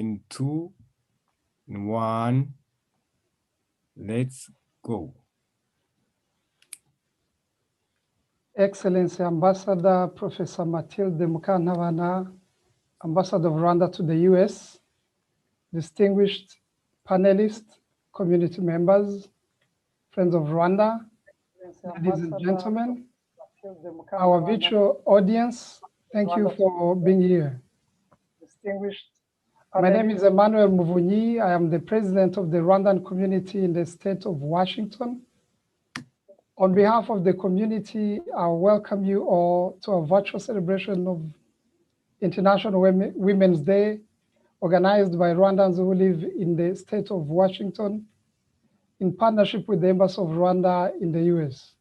in 2, in 1. Let's go. Excellency Ambassador Professor Mathilde Mukantabana, Ambassador of Rwanda to the US, distinguished panelists, community members, friends of Rwanda, ladies and gentlemen, our virtual audience, thank you for being here. My name is Emmanuel Muvunyi. I am the president of the Rwandan community in the state of Washington. On behalf of the community, I welcome you all to a virtual celebration of International Women's Day, organized by Rwandans who live in the state of Washington, in partnership with the Embassy of Rwanda in the US.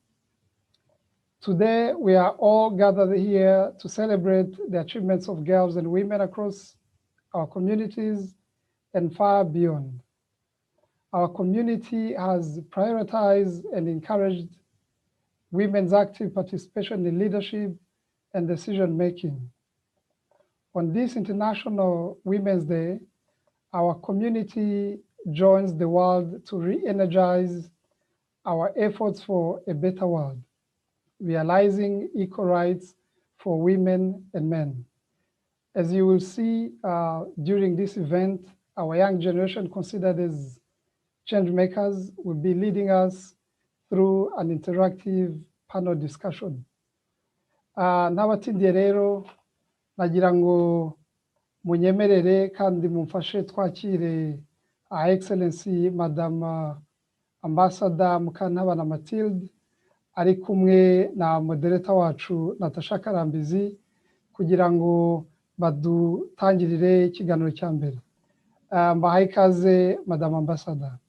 Today, we are all gathered here to celebrate the achievements of girls and women across our communities and far beyond. Our community has prioritized and encouraged women's active participation in leadership and decision-making. On this International Women's Day, our community joins the world to re-energize our efforts for a better world, realizing equal rights for women and men. As you will see during this event, our young generation, considered as change makers, will be leading us through an interactive panel discussion. N'abatindiye rero nagira ngo munyemerere kandi mumfashe twakire Excellency Madame Ambassador Mukantabana Mathilde ari kumwe na moderator wacu Natasha Karambizi kugira ngo badutangirire ikiganiro cya mbere. Mbahaye ikaze Madame Ambassador.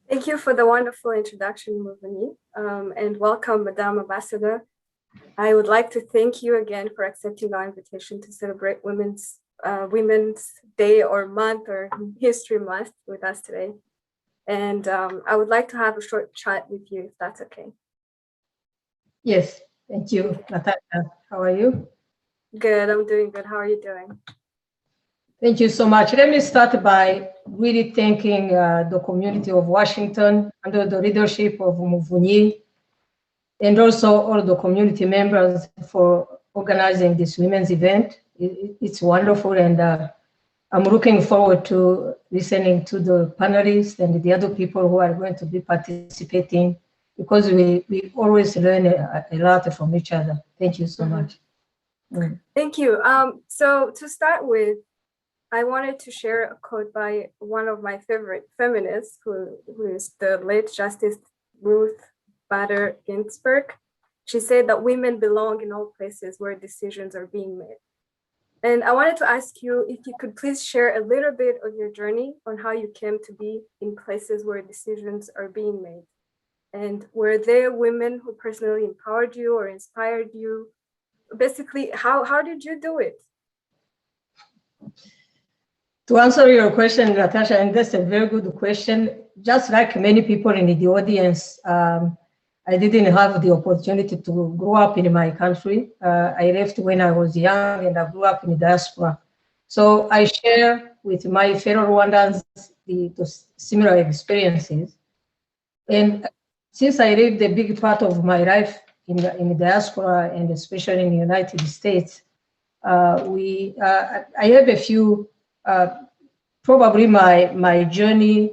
Thank you for the wonderful introduction, Muvunyi, and welcome, Madame Ambassador. I would like to thank you again for accepting our invitation to celebrate Women's Day or month or History Month with us today. And I would like to have a short chat with you, if that's okay. Yes, thank you, Natasha. How are you? Good, I'm doing good. How are you doing? Thank you so much. Let me start by really thanking the community of Washington under the leadership of Muvunyi, and also all the community members for organizing this women's event. It's wonderful, and I'm looking forward to listening to the panelists and the other people who are going to be participating, because we always learn a lot from each other. Thank you so much. Thank you. So to start with, I wanted to share a quote by one of my favorite feminists, who is the late Justice Ruth Bader Ginsburg. She said that women belong in all places where decisions are being made. And I wanted to ask you if you could please share a little bit of your journey on how you came to be in places where decisions are being made. And were there women who personally empowered you or inspired you? Basically, how did you do it? To answer your question, Natasha, and that's a very good question. Just like many people in the audience, I didn't have the opportunity to grow up in my country. I left when I was young, and I grew up in the diaspora. So I share with my fellow Rwandans the similar experiences. And since I lived a big part of my life in the diaspora, and especially in the United States, I have a few. Probably my journey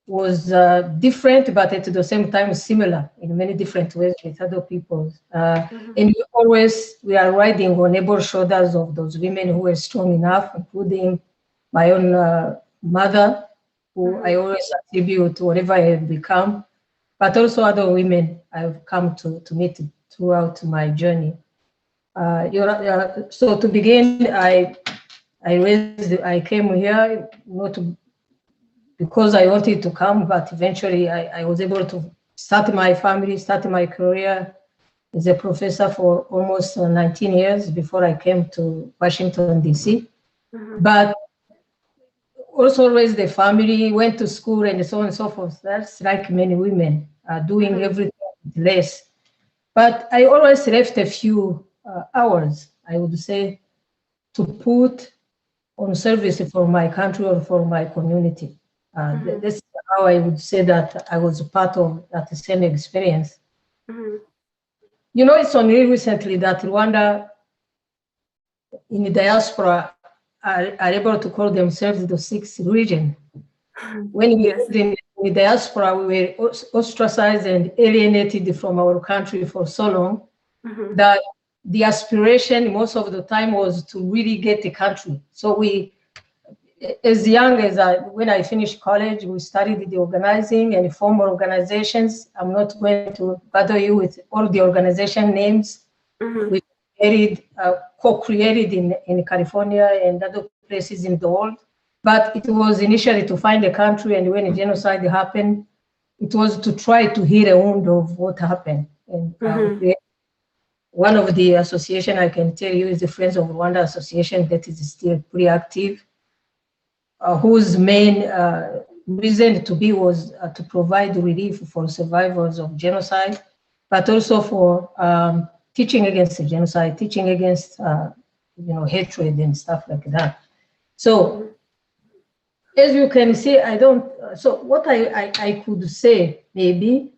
was different, but at the same time similar in many different ways with other people. And we are riding on able shoulders of those women who were strong enough, including my own mother, who I always attribute to whatever I have become, but also other women I've come to meet throughout my journey. So to begin, I came here not because I wanted to come, but eventually I was able to start my family, start my career as a professor for almost 19 years before I came to Washington, D.C. But also raised a family, went to school, and so on and so forth. That's like many women doing everything less. But I always left a few hours, I would say, to put on service for my country or for my community. This is how I would say that I was a part of that same experience. You know, it's only recently that Rwanda in the diaspora are able to call themselves the sixth region. When we lived in the diaspora, we were ostracized and alienated from our country for so long that the aspiration most of the time was to really get the country. So we, as young as when I finished college, we studied the organizing and formal organizations. I'm not going to bother you with all the organization names. We co-created in California and other places in the world. But it was initially to find a country, and when a genocide happened, it was to try to heal a wound of what happened. And one of the association I can tell you is the Friends of Rwanda Association that is still pretty active, whose main reason to be was to provide relief for survivors of genocide, but also for teaching against the genocide, teaching against hatred and stuff like that. So as you can see, so what I could say maybe,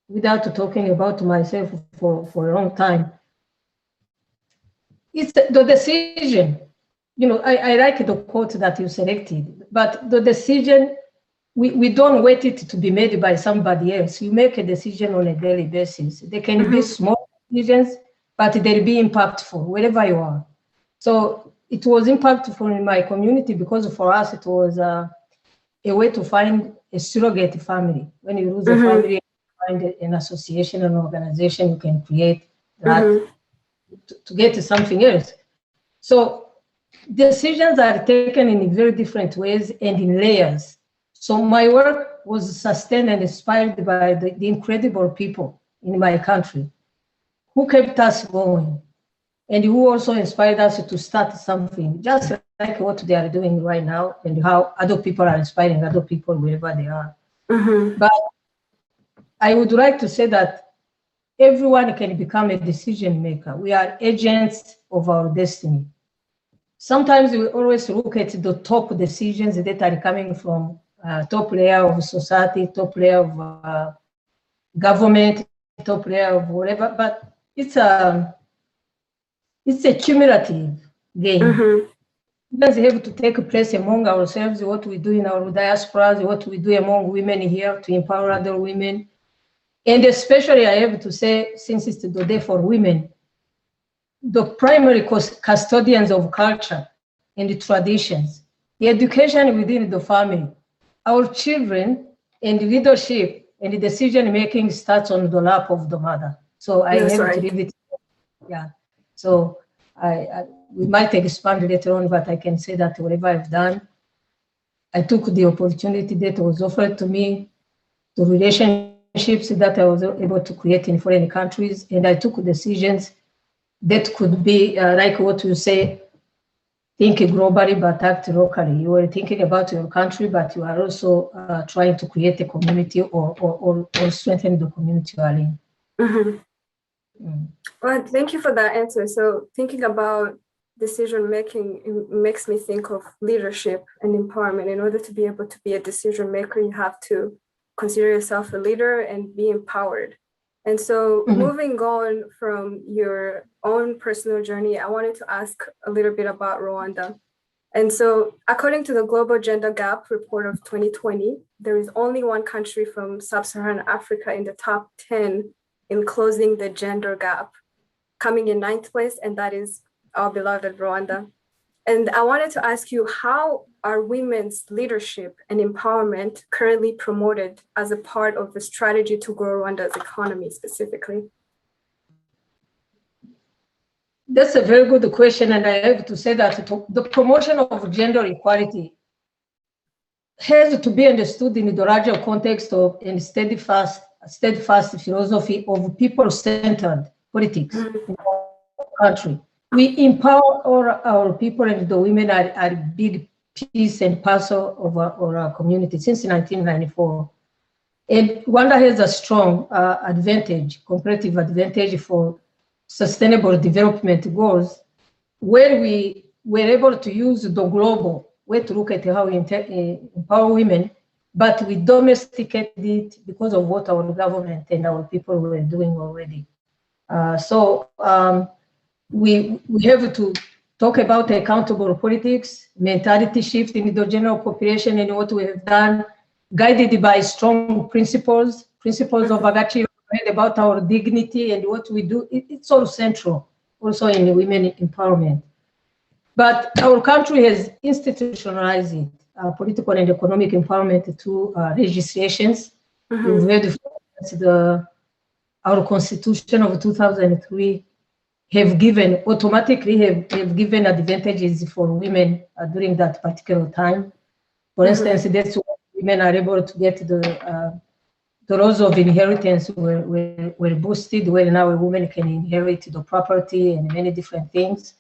without talking about myself for a long time, it's the decision. You know, I like the quote that you selected, but the decision, we don't wait it to be made by somebody else. You make a decision on a daily basis. They can be small decisions, but they'll be impactful wherever you are. So it was impactful in my community because for us, it was a way to find a surrogate family. When you lose a family, you find an association, an organization, you can create that to get to something else. So decisions are taken in very different ways and in layers. So my work was sustained and inspired by the incredible people in my country who kept us going and who also inspired us to start something, just like what they are doing right now and how other people are inspiring other people wherever they are. But I would like to say that everyone can become a decision maker. We are agents of our destiny. Sometimes we always look at the top decisions that are coming from top layer of society, top layer of government, top layer of whatever, but it's a cumulative game. It does have to take place among ourselves, what we do in our diasporas, what we do among women here to empower other women. And especially I have to say, since it's the day for women, the primary custodians of culture and the traditions, the education within the family, our children and leadership and the decision making starts on the lap of the mother. So I have to leave it. Yeah. So we might expand later on, but I can say that whatever I've done, I took the opportunity that was offered to me, the relationships that I was able to create in foreign countries, and I took decisions that could be like what you say, think globally but act locally. You are thinking about your country, but you are also trying to create a community or strengthen the community you are in. Well, thank you for that answer. So thinking about decision making, it makes me think of leadership and empowerment. In order to be able to be a decision maker, you have to consider yourself a leader and be empowered. And so moving on from your own personal journey, I wanted to ask a little bit about Rwanda. And so according to the Global Gender Gap Report of 2020, there is only one country from Sub-Saharan Africa in the top 10 in closing the gender gap, coming in 9th place, and that is our beloved Rwanda. And I wanted to ask you, how are women's leadership and empowerment currently promoted as a part of the strategy to grow Rwanda's economy specifically? That's a very good question, and I have to say that the promotion of gender equality has to be understood in the larger context of a steadfast philosophy of people-centered politics in our country. We empower all our people, and the women are a big piece and parcel of our community since 1994. And Rwanda has a strong comparative advantage for sustainable development goals, where we we're able to use the global way to look at how we empower women, but we domesticated it because of what our government and our people were doing already. We have to talk about accountable politics, mentality shift in the general population, and what we have done, guided by strong principles of actually about our dignity and what we do. It's all central also in women empowerment. But our country has institutionalized it, political and economic empowerment through legislations. We've heard our constitution of 2003 have given given advantages for women during that particular time. For instance, that's why women are able to get the laws of inheritance were boosted, where now a woman can inherit the property and many different things,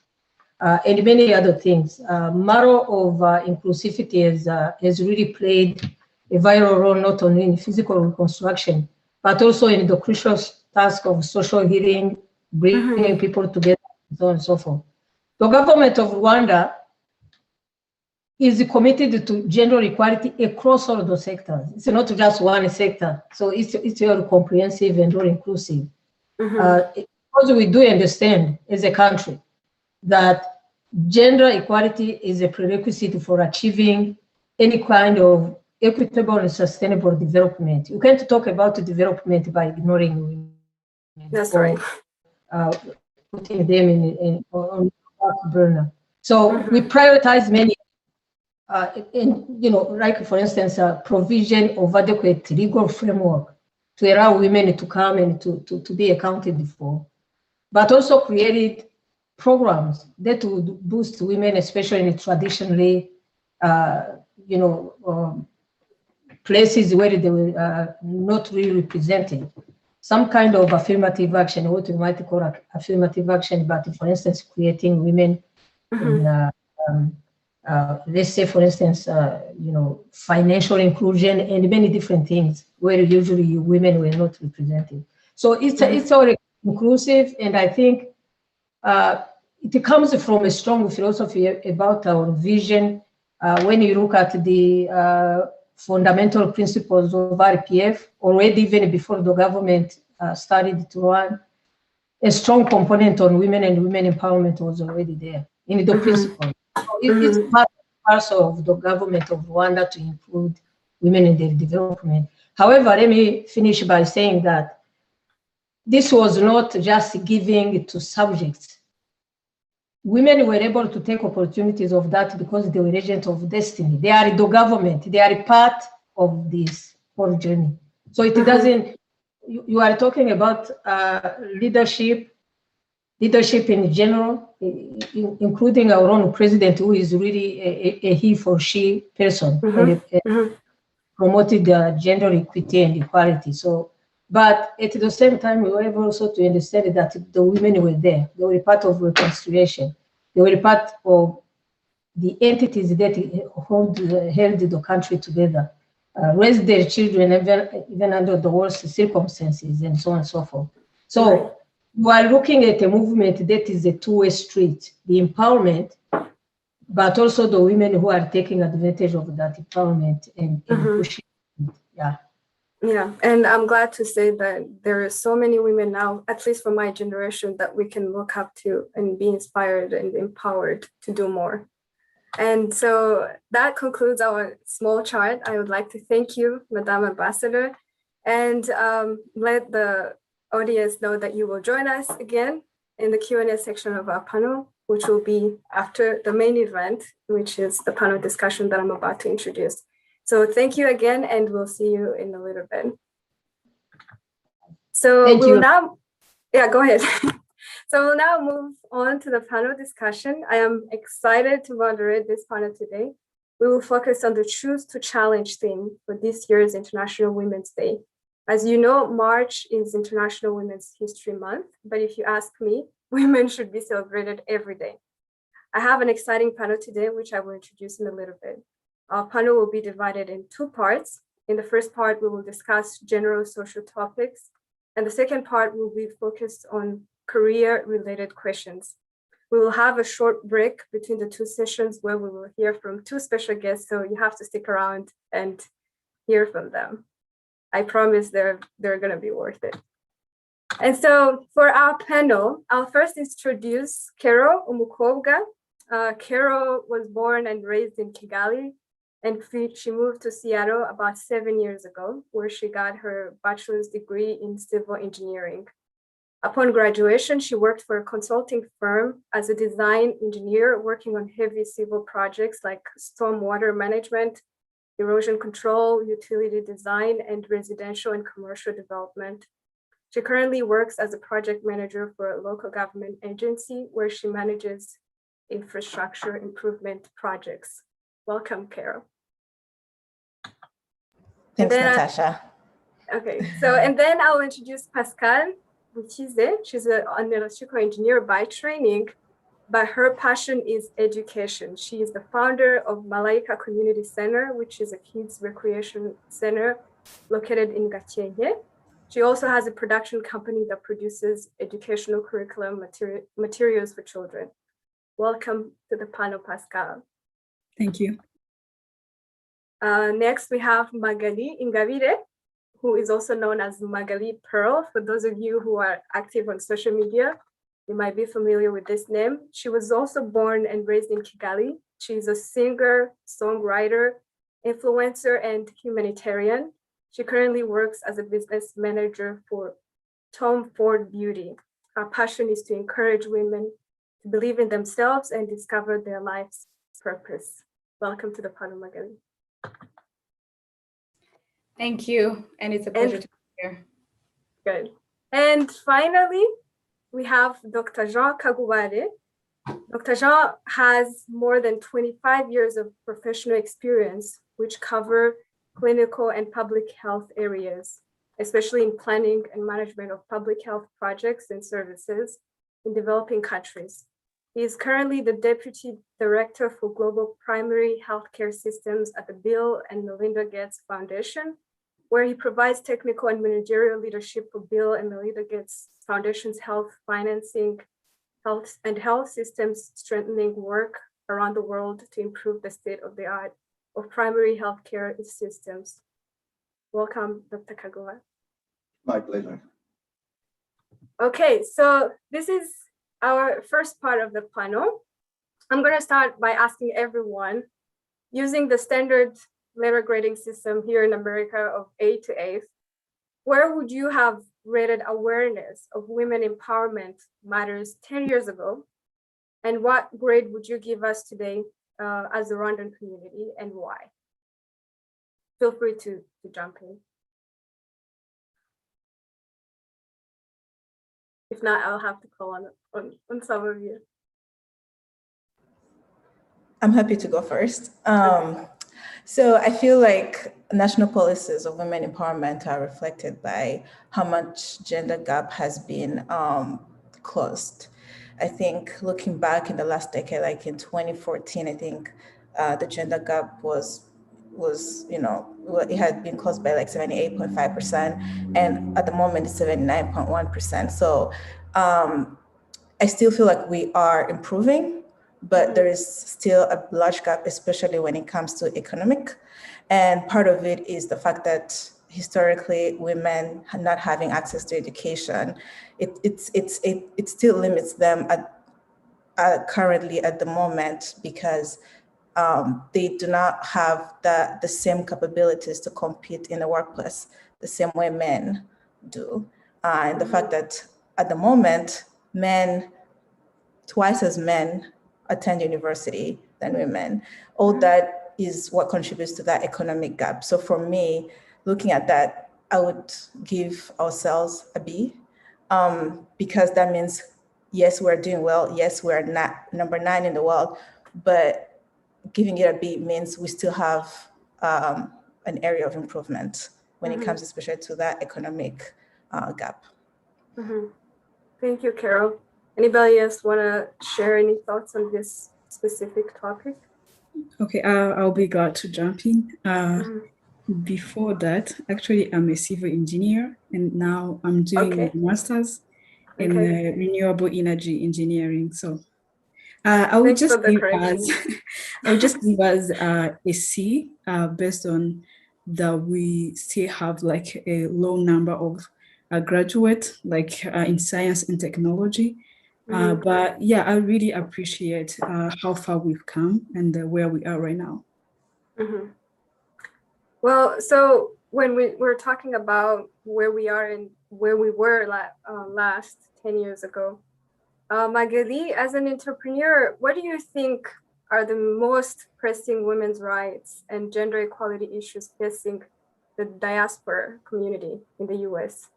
and many other things. Matter of inclusivity has really played a vital role not only in physical reconstruction, but also in the crucial task of social healing, bringing people together, and so on and so forth. The government of Rwanda is committed to gender equality across all of those sectors. It's not just one sector, so it's all comprehensive and all inclusive. Because we do understand as a country that gender equality is a prerequisite for achieving any kind of equitable and sustainable development. You can't talk about development by ignoring women. That's right. Putting them on the burner. So we prioritize many, like for instance, provision of adequate legal framework to allow women to come and to be accounted for, but also created programs that would boost women, especially in traditionally, places where they were not really represented. Some kind of affirmative action, what we might call affirmative action, but for instance, creating women in, let's say, for instance, financial inclusion and many different things where usually women were not represented. So it's all inclusive, and I think it comes from a strong philosophy about our vision. When you look at the fundamental principles of RPF, already even before the government started to run, a strong component on women and women empowerment was already there in the principle. So it's part and parcel of the government of Rwanda to include women in their development. However, let me finish by saying that this was not just giving to subjects. Women were able to take opportunities of that because they were agents of destiny. They are the government. They are part of this whole journey. So it doesn't, you are talking about leadership in general, including our own president, who is really a he for she person, and promoted gender equity and equality. So, but at the same time, we were able also to understand that the women were there. They were part of reconciliation. They were part of the entities that held the country together, raised their children even under the worst circumstances, and so on and so forth. So we are looking at a movement that is a two-way street, the empowerment, but also the women who are taking advantage of that empowerment and pushing it. Yeah, and I'm glad to say that there are so many women now, at least for my generation, that we can look up to and be inspired and empowered to do more. And so that concludes our small chart. I would like to thank you, Madam Ambassador, and let the audience know that you will join us again in the Q&A section of our panel, which will be after the main event, which is the panel discussion that I'm about to introduce. So thank you again, and we'll see you in a little bit. So we'll now, go ahead. So we'll now move on to the panel discussion. I am excited to moderate this panel today. We will focus on the Choose to Challenge theme for this year's International Women's Day. As you know, March is International Women's History Month, but if you ask me, women should be celebrated every day. I have an exciting panel today, which I will introduce in a little bit. Our panel will be divided in two parts. In the first part, we will discuss general social topics, and the second part will be focused on career-related questions. We will have a short break between the two sessions where we will hear from two special guests, so you have to stick around and hear from them. I promise they're going to be worth it. And so for our panel, I'll first introduce Carol Umukobwa. Carol was born and raised in Kigali, and she moved to Seattle about 7 years ago, where she got her bachelor's degree in civil engineering. Upon graduation, she worked for a consulting firm as a design engineer, working on heavy civil projects like stormwater management, erosion control, utility design, and residential and commercial development. She currently works as a project manager for a local government agency where she manages infrastructure improvement projects. Welcome, Carol. Thanks, Natasha. Okay, so and then I'll introduce Pascale Bukize. She's an electrical engineer by training, but her passion is education. She is the founder of Malaika Community Center, which is a kids recreation center located in Gakenke. She also has a production company that produces educational curriculum materials for children. Welcome to the panel, Pascale. Thank you. Next, we have Magali in Gavire, who is also known as Magali Pearl. For those of you who are active on social media, you might be familiar with this name. She was also born and raised in Kigali. She's a singer, songwriter, influencer, and humanitarian. She currently works as a business manager for Tom Ford Beauty. Her passion is to encourage women to believe in themselves and discover their life's purpose. Welcome to the panel, Magali. Thank you, and it's a pleasure to be here. Good. And finally, we have Dr. Jean Kaguware. Dr. Jean has more than 25 years of professional experience, which cover clinical and public health areas, especially in planning and management of public health projects and services in developing countries. He is currently the Deputy Director for Global Primary Healthcare Systems at the Bill and Melinda Gates Foundation, where he provides technical and managerial leadership for Bill and Melinda Gates Foundation's health financing, health systems strengthening work around the world to improve the state of the art of primary healthcare systems. Welcome, Dr. Kaguware. My pleasure. Okay, so this is our first part of the panel. I'm going to start by asking everyone, using the standard letter grading system here in America of A to F, where would you have rated awareness of women empowerment matters 10 years ago? And what grade would you give us today as a Rwandan community, and why? Feel free to jump in. If not, I'll have to call on some of you. I'm happy to go first. So I feel like national policies of women empowerment are reflected by how much gender gap has been closed. I think looking back in the last decade, like in 2014, I think the gender gap was, it had been closed by like 78.5%. And at the moment it's 79.1%. So I still feel like we are improving, but there is still a large gap, especially when it comes to economic. And part of it is the fact that historically women not having access to education, it still limits them currently at the moment, because they do not have the same capabilities to compete in the workplace the same way men do. And the fact that at the moment, twice as men attend university than women, all that is what contributes to that economic gap. So for me, looking at that, I would give ourselves a B, because that means, yes, we're doing well. Yes, we're not number 9 in the world, but giving it a B means we still have an area of improvement when it comes especially to that economic gap. Thank you, Carol. Anybody else want to share any thoughts on this specific topic? Okay, I'll be glad to jump in. Before that, actually, I'm a civil engineer, and now I'm doing a master's in renewable energy engineering. So I would Thanks just for the give correction. us, I would just give us a C based on that we still have like a low number of graduates like in science and technology. But yeah, I really appreciate how far we've come and where we are right now. Well, so when we're talking about where we are and where we were last 10 years ago, Magali, as an entrepreneur, what do you think are the most pressing women's rights and gender equality issues facing the diaspora community in the US?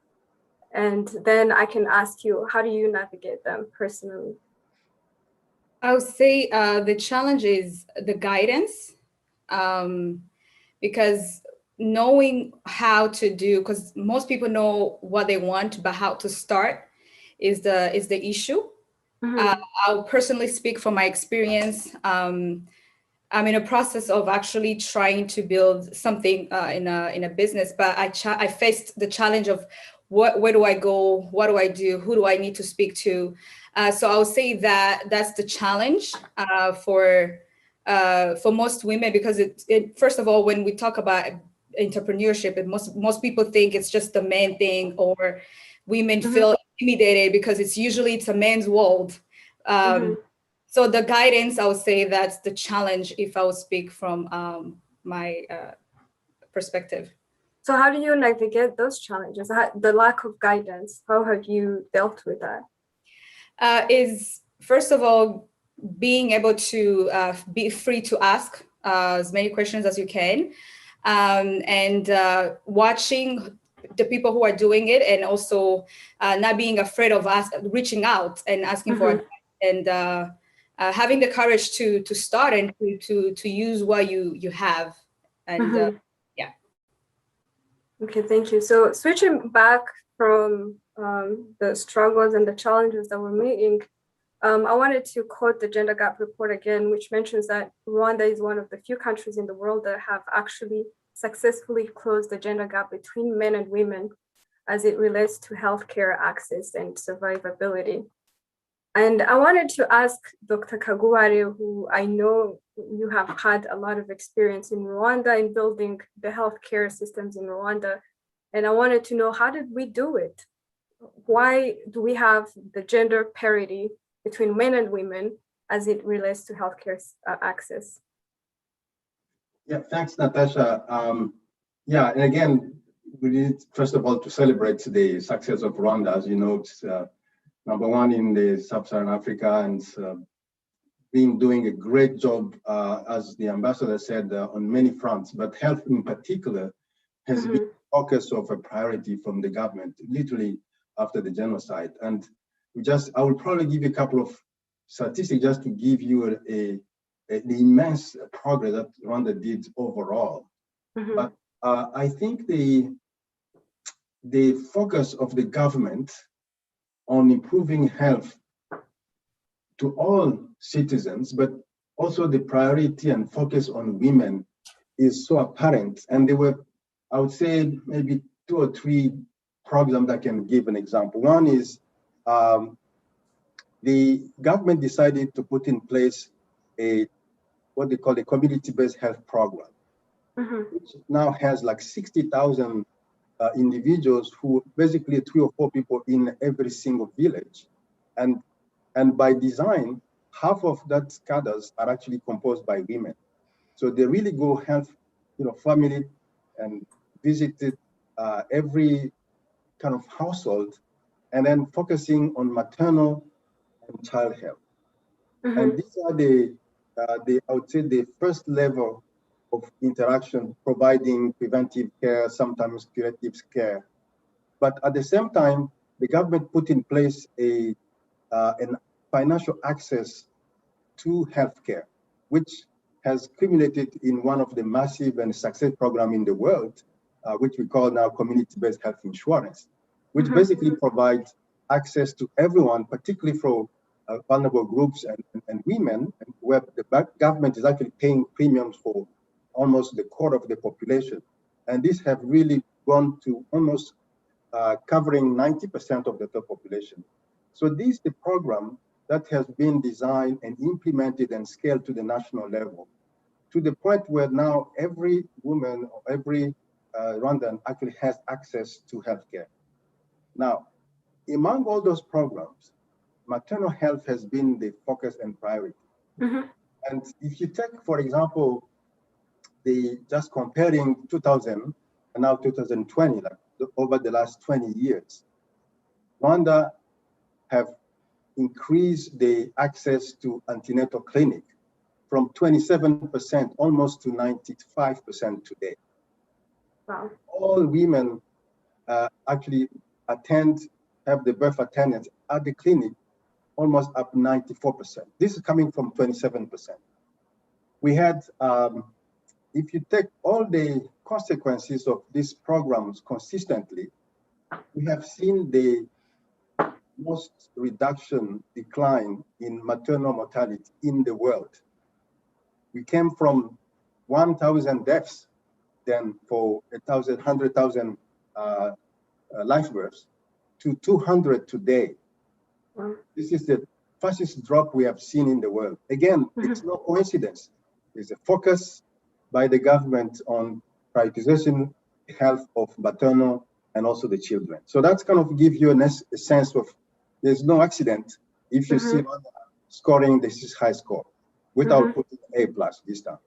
And then I can ask you, how do you navigate them personally? I would say the challenge is the guidance, because knowing how to do, because most people know what they want, but how to start is the issue. I'll personally speak from my experience. I'm in a process of actually trying to build something in a business, but I faced the challenge of where do I go? What do I do? Who do I need to speak to? So I would say that that's the challenge for most women, because it first of all, when we talk about entrepreneurship, most people think it's just the man thing, or women feel intimidated because it's a man's world. So the guidance, I would say that's the challenge if I would speak from my perspective. So how do you navigate those challenges? The lack of guidance, how have you dealt with that? Is first of all, being able to be free to ask as many questions as you can, and watching the people who are doing it, and also not being afraid of reaching out and asking for advice, and having the courage to start and to use what you have. And yeah. Okay, thank you. So switching back from the struggles and the challenges that we're meeting, I wanted to quote the Gender Gap Report again, which mentions that Rwanda is one of the few countries in the world that have actually successfully closed the gender gap between men and women as it relates to healthcare access and survivability. And I wanted to ask Dr. Kaguware, who I know you have had a lot of experience in Rwanda in building the healthcare systems in Rwanda. And I wanted to know, how did we do it? Why do we have the gender parity between men and women as it relates to healthcare access? Yeah, thanks, Natasha. Yeah, and again, we need, first of all, to celebrate the success of Rwanda. As you know, it's number one in the sub-Saharan Africa, and doing a great job, as the ambassador said, on many fronts, but health in particular has been the focus of a priority from the government, literally after the genocide. And I will probably give you a couple of statistics just to give you the immense progress that Rwanda did overall. But I think the focus of the government on improving health to all citizens, but also the priority and focus on women is so apparent. And there were, I would say, maybe 2 or 3 programs I can give an example. One is the government decided to put in place what they call a community-based health program, which now has like 60,000 individuals, who basically 3 or 4 people in every single village. And by design, half of that cadres are actually composed by women. So they really go health, family, and visited every kind of household, and then focusing on maternal and child health. And these are I would say, the first level of interaction, providing preventive care, sometimes curative care. But at the same time, the government put in place an financial access to healthcare, which has culminated in one of the massive and success program in the world, which we call now community-based health insurance, which basically provides access to everyone, particularly for vulnerable groups and women, where the government is actually paying premiums for almost the core of the population. And these have really gone to almost covering 90% of the total population. So the program that has been designed and implemented and scaled to the national level, to the point where now every woman or every Rwandan actually has access to healthcare. Now, among all those programs, maternal health has been the focus and priority. And if you take, for example, just comparing 2000 and now 2020, like over the last 20 years, Rwanda have increased the access to antenatal clinic from 27% almost to 95% today. Wow. All women actually have the birth attendance at the clinic almost up 94%. This is coming from 27%. We had, if you take all the consequences of these programs consistently, we have seen the most decline in maternal mortality in the world. We came from 1,000 deaths then for 100,000 live births to 200 today. Wow. This is the fastest drop we have seen in the world. Again, it's no coincidence. There's a focus by the government on prioritization health of maternal and also the children. So that's kind of give you a sense of there's no accident if you see scoring this high score without putting A+ this time.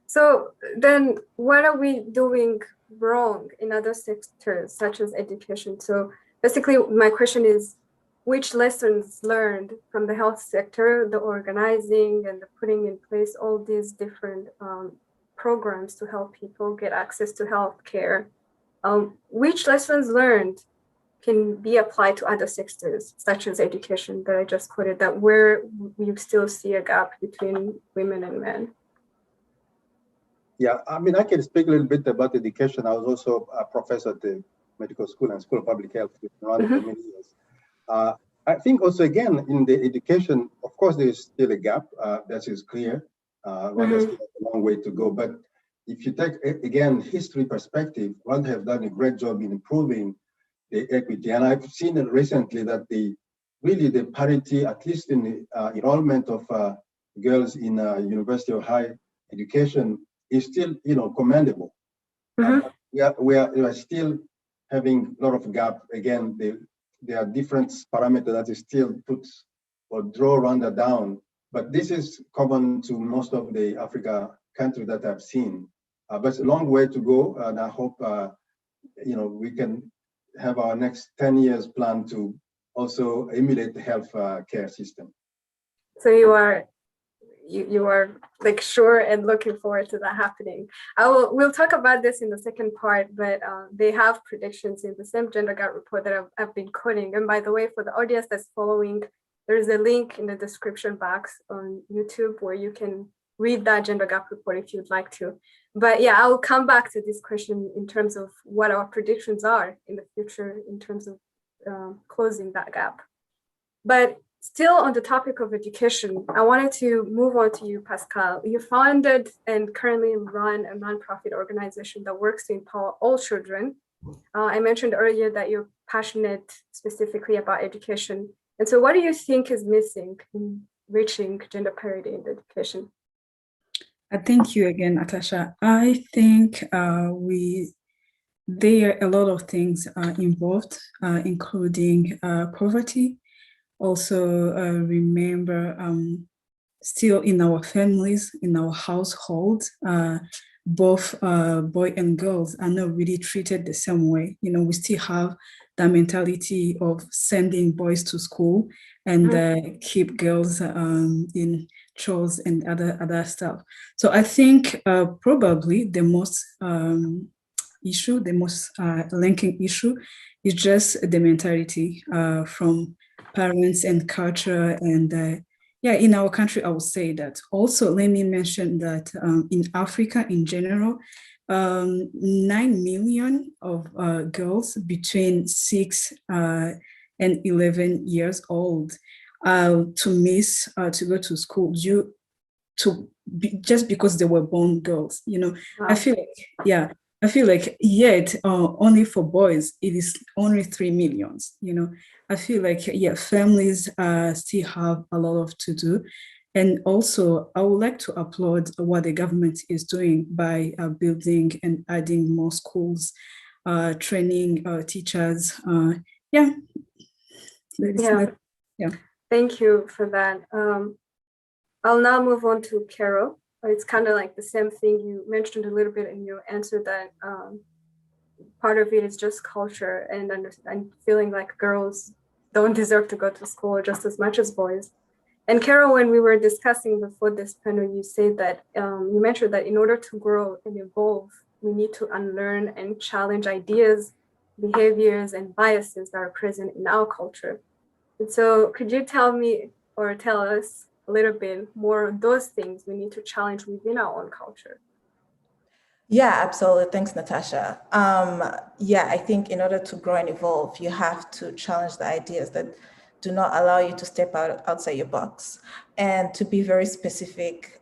So then what are we doing wrong in other sectors such as education? So basically my question is, which lessons learned from the health sector, the organizing and the putting in place all these different programs to help people get access to healthcare, which lessons learned can be applied to other sectors such as education that I just quoted, that where you still see a gap between women and men? Yeah, I mean, I can speak a little bit about education. I was also a professor at the medical school and School of Public Health in Rwanda for many years. I think also, again, in the education, of course, there is still a gap. That is clear. Rwanda still has a long way to go. But if you take, again, history perspective, Rwanda have done a great job in improving the equity. And I've seen it recently that the parity, at least in the enrollment of girls in university or higher education, is still, commendable. We are still having a lot of gap. Again, there are different parameters that is still puts or draw Rwanda down. But this is common to most of the Africa countries that I've seen. But it's a long way to go, and I hope we can have our next 10 years plan to also emulate the health care system. So you are like sure and looking forward to that happening. We'll talk about this in the second part, but they have predictions in the same gender gap report that I've been quoting. And by the way, for the audience that's following, there's a link in the description box on YouTube where you can read that gender gap report if you'd like to. But yeah, I'll come back to this question in terms of what our predictions are in the future in terms of closing that gap. But still on the topic of education, I wanted to move on to you, Pascale. You founded and currently run a nonprofit organization that works to empower all children. I mentioned earlier that you're passionate specifically about education. And so what do you think is missing in reaching gender parity in education? Thank you again, Natasha. I think there are a lot of things involved, including poverty. Also, remember, still in our families, in our households, both boys and girls are not really treated the same way. We still have that mentality of sending boys to school and keep girls in chores and other stuff. So I think probably the most linking issue is just the mentality from parents and culture. And in our country, I would say that. Also, let me mention that in Africa in general, 9 million of girls between 6 and 11 years old to miss to go to school just because they were born girls. Wow. I feel like, I feel like yet only for boys, it is only 3 million, you know. I feel like, yeah, families still have a lot of to do. And also, I would like to applaud what the government is doing by building and adding more schools, training teachers. Yeah. Yeah. Thank you for that. I'll now move on to Carol. It's kind of like the same thing you mentioned a little bit in your answer, that part of it is just culture and feeling like girls don't deserve to go to school just as much as boys. And Carol, when we were discussing before this panel, you said that you mentioned that in order to grow and evolve, we need to unlearn and challenge ideas, behaviors, and biases that are present in our culture. And so could you tell me or tell us a little bit more of those things we need to challenge within our own culture? Yeah, absolutely. Thanks, Natasha. Yeah, I think in order to grow and evolve, you have to challenge the ideas that do not allow you to step outside your box. And to be very specific,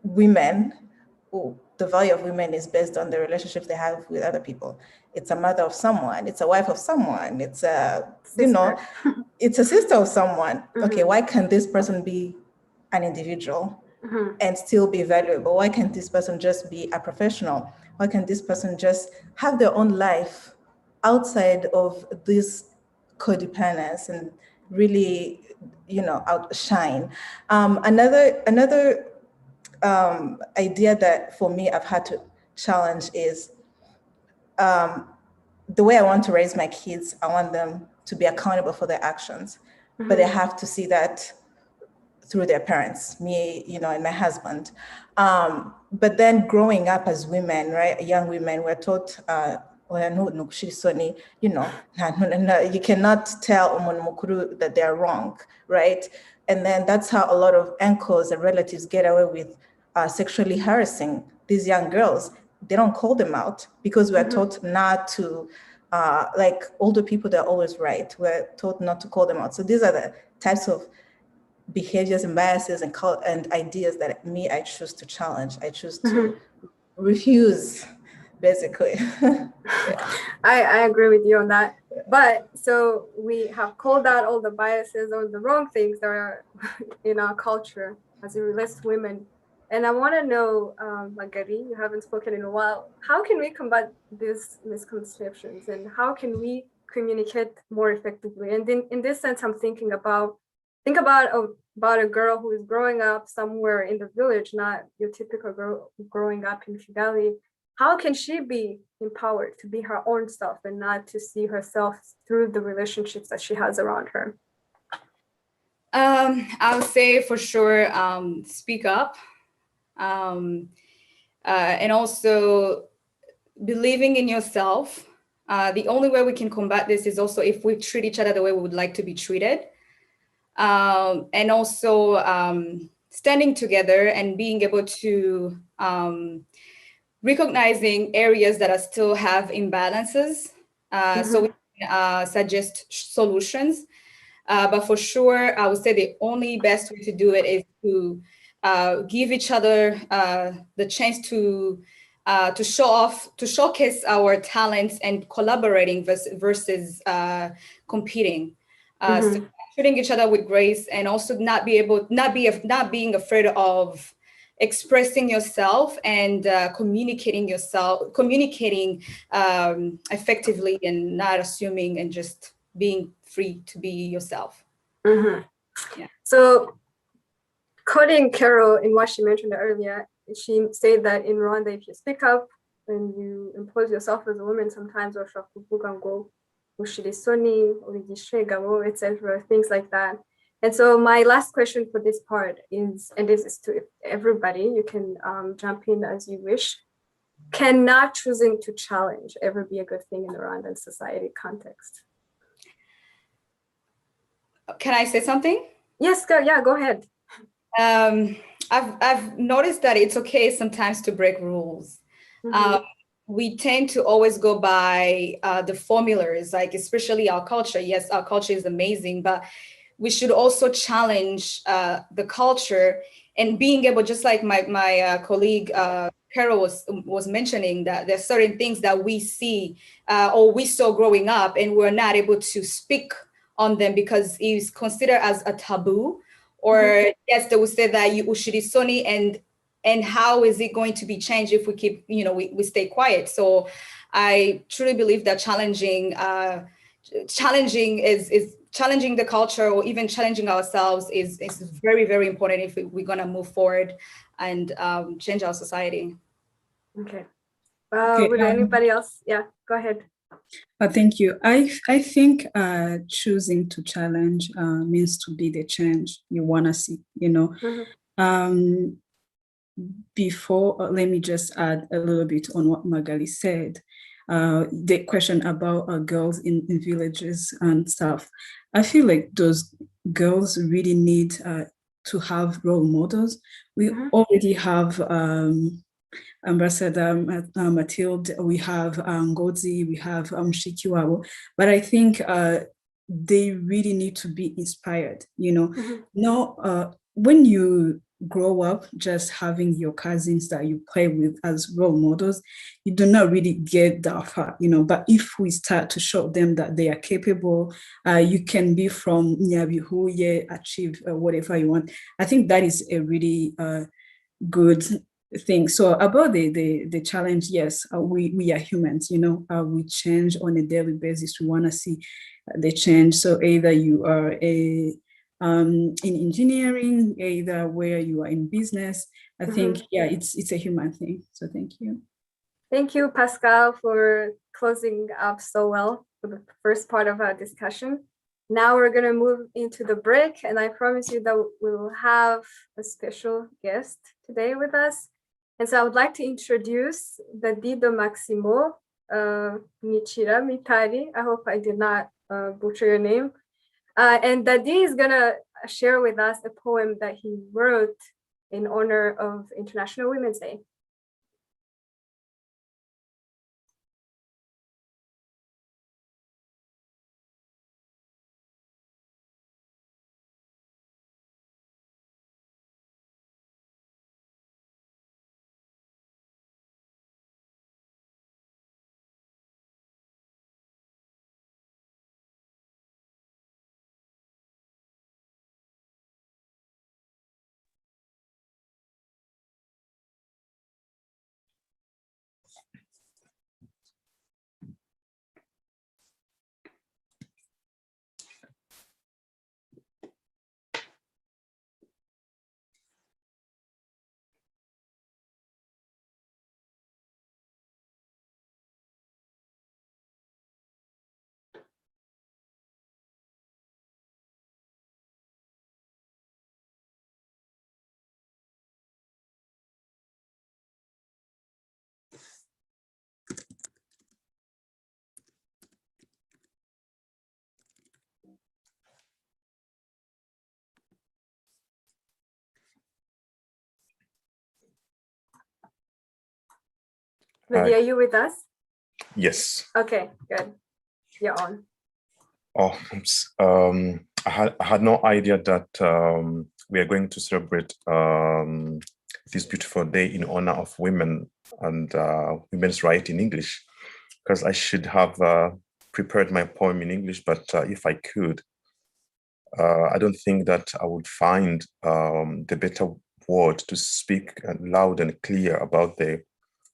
women, the value of women is based on the relationships they have with other people. It's a mother of someone, it's a wife of someone, it's a, sister. You know, it's a sister of someone. Mm-hmm. Okay, why can't this person be an individual and still be valuable? Why can't this person just be a professional? Why can't this person just have their own life outside of this codependence and really, you know, outshine? Another idea that for me I've had to challenge is the way I want to raise my kids. I want them to be accountable for their actions, but they have to see that through their parents, me, you know, and my husband. But then growing up as women, right, young women, we're taught, you know, you cannot tell that they're wrong, right? And then that's how a lot of uncles and relatives get away with sexually harassing these young girls. They don't call them out because we're taught not to, like older people, they're always right. We're taught not to call them out. So these are the types of behaviors and biases and ideas that I choose to challenge. I choose to refuse, basically. Yeah. I agree with you on that. But so we have called out all the biases or the wrong things that are in our culture as it relates to women. And I want to know, Magali, you haven't spoken in a while. How can we combat these misconceptions and how can we communicate more effectively? And in this sense, I'm thinking about a girl who is growing up somewhere in the village, not your typical girl growing up in Kigali. How can she be empowered to be her own self and not to see herself through the relationships that she has around her? I would say for sure, speak up. And also believing in yourself. The only way we can combat this is also if we treat each other the way we would like to be treated. And also standing together and being able to recognizing areas that are still have imbalances. So we can suggest solutions. But for sure, I would say the only best way to do it is to give each other the chance to showcase our talents and collaborating versus competing. So treating each other with grace and also not being afraid of expressing yourself and communicating effectively and not assuming and just being free to be yourself. Yeah. So quoting Carol in what she mentioned earlier, she said that in Rwanda, if you speak up and you impose yourself as a woman, sometimes etc., things like that. And so my last question for this part is, and this is to everybody, you can jump in as you wish. Can not choosing to challenge ever be a good thing in the Rwandan society context? Can I say something? Yes, go ahead. I've noticed that it's okay sometimes to break rules. We tend to always go by the formulas, like especially our culture. Yes, our culture is amazing, but we should also challenge the culture and being able, just like my colleague Carol was mentioning, that there's certain things that we see or we saw growing up, and we're not able to speak on them because it's considered as a taboo, or yes, they will say that you ushirisoni, and how is it going to be changed if we keep, we stay quiet? So I truly believe that challenging the culture, or even challenging ourselves is very, very important if we're going to move forward and change our society. Okay. Would anybody else? Yeah, go ahead. Thank you. I think choosing to challenge means to be the change you want to see, Before, let me just add a little bit on what Magali said. The question about girls in villages and stuff. I feel like those girls really need to have role models. We already have Ambassador Mathilde, we have Ngozi, we have Shikiwabo, but I think they really need to be inspired, when you grow up just having your cousins that you play with as role models, you do not really get that far, but if we start to show them that they are capable, you can be from Nyabihu, achieve whatever you want. I think that is a really good thing. So about the challenge, yes, we are humans, we change on a daily basis. We want to see the change. So either you are in engineering, either where you are in business, I think, it's a human thing. So thank you. Thank you, Pascal, for closing up so well for the first part of our discussion. Now we're going to move into the break, and I promise you that we will have a special guest today with us. And so I would like to introduce Dadido Maximo Michira Mitari. I hope I did not butcher your name. And Dadi is going to share with us a poem that he wrote in honor of International Women's Day. Dadi, are you with us? Yes. Okay, good. You're on. Oh, I had no idea that we are going to celebrate this beautiful day in honor of women and women's rights in English, because I should have prepared my poem in English, but if I could, I don't think that I would find the better word to speak loud and clear about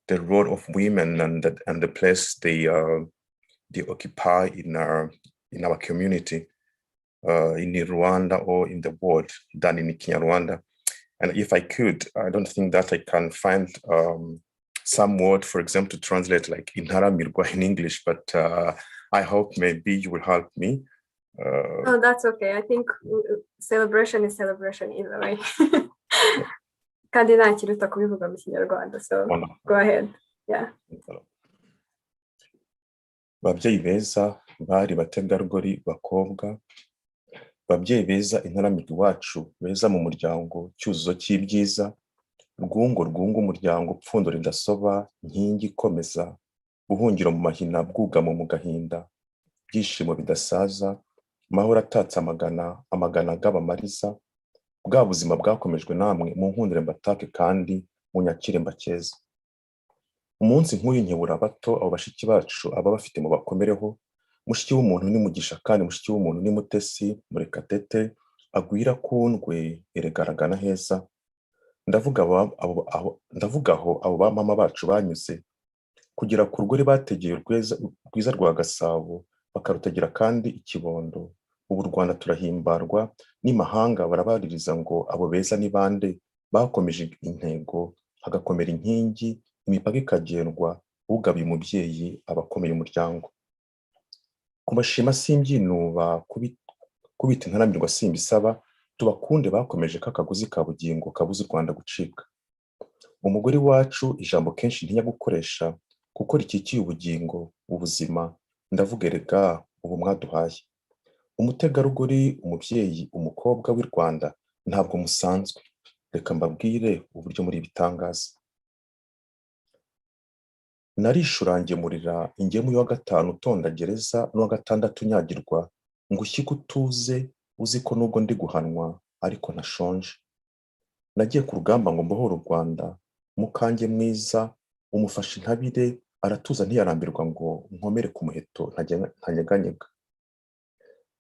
the role of women and the place they occupy in our community, in Rwanda or in the world, than in Kinyarwanda. And if I could, I don't think that I can find some word, for example, to translate like Intaramirwa in English, but I hope maybe you will help me. Oh, that's okay. I think celebration is celebration either way. Kandi nta kiruta kubivuga mu Kinyarwanda, so go ahead. Yeah. Babyeyi beza, bari bategarugori, bakobwa, babyeyi beza, Intaramirwa iwacu, beza mu muryango, cyuzuzo cy'ibyiza, rwungo rwunga umuryango, pfundo ridasoba, nkingi ikomeza, buhungiro mu mahina, bwugamo mu gahinda, byishimo bidasaza, mahoro atatse amagana agabamariza, bwa buzima bwakomejwe namwe, mu nkundire mbatake kandi mu nyakire mbakeza. umunsi nk'uyu nkebura abato abo bashiki bacu aba bafite mu bakomereho, mushiki w'umuntu ni Mugisha kandi mushiki w'umuntu ni Mutesi, Murekatete, agwira kundwe eregaragana heza. Ndavuga aho abo ba mama bacu banyuze kugera ku rugori bategeye rwiza rwa Gasabo bakarutegera kandi ikibondo. Ubu Rwanda turahimbarwa n'imahanga barabaririza ngo abo beza ni bande, bakomeje intego hagakomera inkingi, imipaka ikagendwa, ugabiye umubyeyi abakomeye umuryango. Kubashima simbyinuba, kubita intaramirwa simbisaba, tubakunde bakomeje kakaguzi ka bugingo kabuza u Rwanda gucika. Umugore wacu ijambo kenshi ntinya gukoresha kuko rikikiye ubugingo, ubuzima, ndavuga erega ubu mwaduhaye. Umutegarugori, umubyeyi, umukobwa w'i Rwanda ntabwo musanzwe. Reka mbabwire uburyo muri bitangaza. Narishurangemurira ingemu y'uwa gatanu utonda gereza n'uwa gatandatu unyagirwa, ngo ushyike utuze uzi ko nubwo ndi guhanwa ariko ntashonje. Nagiye ku rugamba ngo mbohore u Rwanda, mukange mwiza umufashe intabire aratuza ntiyarambirwa ngo nkomere ku muheto ntanyeganyega.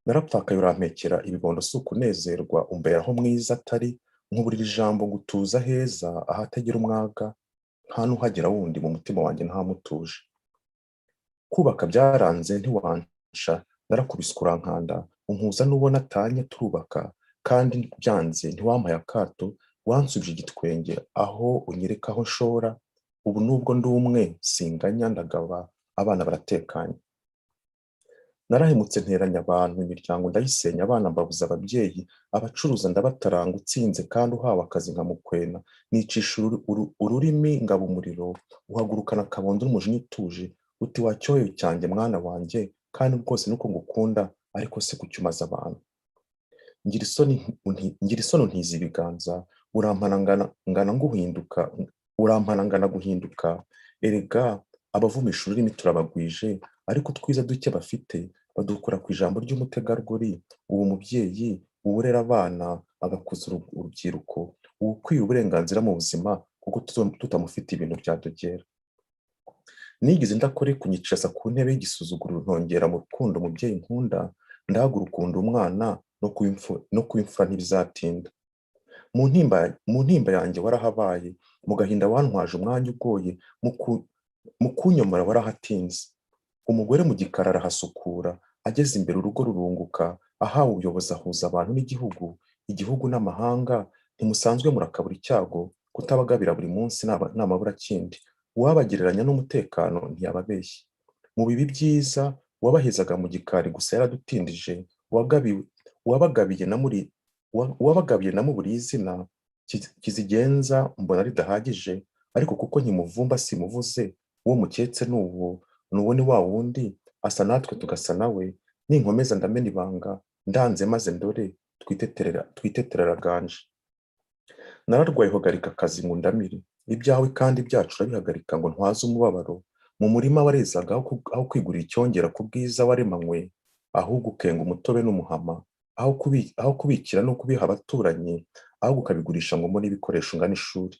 Narapfakaye urampekera ibibondo si ukunezerwa, umberaho mwiza atari nkuburira ijambo ngo utuza heza ahatagira umwaga, nta nuhagera wundi mu mutima wanjye ntamutuje. Kubaka byaranze ntiwansha, narakubiswe urankanda, umpuza n'ubona atanye turubaka, kandi byanze ntiwampaye akato, wansubije igitwenge aho unyereka aho nshora. Ubu nubwo ndi umwe singanya ndagaba, abana baratekanye. Narahemutse nteranya abantu, imiryango ndayisenya, abana mbabuza ababyeyi, abacuruza ndabataranga, utsinze kandi uhawe akazi nka mukwena, nicisha ururimi ngaba umuriro, uhagurukana akabondo n'umujinya utuje, uti wacyohewe cyanjye mwana wanjye, kandi rwose nuko ngukunda, ariko se kuki umaze abantu. Ngira isoni untiza ibiganza, urampana ngana guhinduka, erega abavumisha ururimi turabagwije, ariko twiza duke bafite badukura ku ijambo ry'umutegarugori, uwo mubyeyi, uwurera abana agakuza urubyiruko, ukwiye uburenganzira mu buzima kuko tutamufite ibintu byadogera. Nigize ndakore kunyicaza ku ntebe y'igisuzuguro, ntongera mu rukundo umubyeyi nkunda, ndahaga urukundo umwana no kuba imfura ntibizatinda. Mu ntimba yanjye warahabaye, mu gahinda wantwaje umwanya ugoye, mu kunyomora warahatinze. Umugore mu gikari arahasukura, ageze imbere urugo rurunguka, ahawe ubuyobozi ahuza abantu n'igihugu, igihugu n'amahanga, ntimusanzwe murakabura icyago, kutabagabira buri munsi n'amaburakindi, uwabagereranya n'umutekano ntiyababeshye. Mu bibi byiza wabahezaga mu gikari gusa yaradutindije, uwabagabiye na muburi izina kizigenza mbona ridahagije, ariko kuko nkimuvumba simuvuze, uwo muketse n'uwo ni wa wundi, asa natwe tugasa nawe, ninkomeza ndamena ibanga, ndanze maze ndore twiteterera ganje. Nararwaye hogarika akazi ngo ndamire, ibyawe kandi byacu urabihagarika ngo ntwaze umubabaro, mu murima warezaga aho kwigurira icyongera ku bwiza waremanywe, ahubwo ukenga umutobe n'umuhama, aho kubikira no kubiha abaturanyi, ahubwo ukabigurisha ngo mbone ibikoresho ungana ishuri.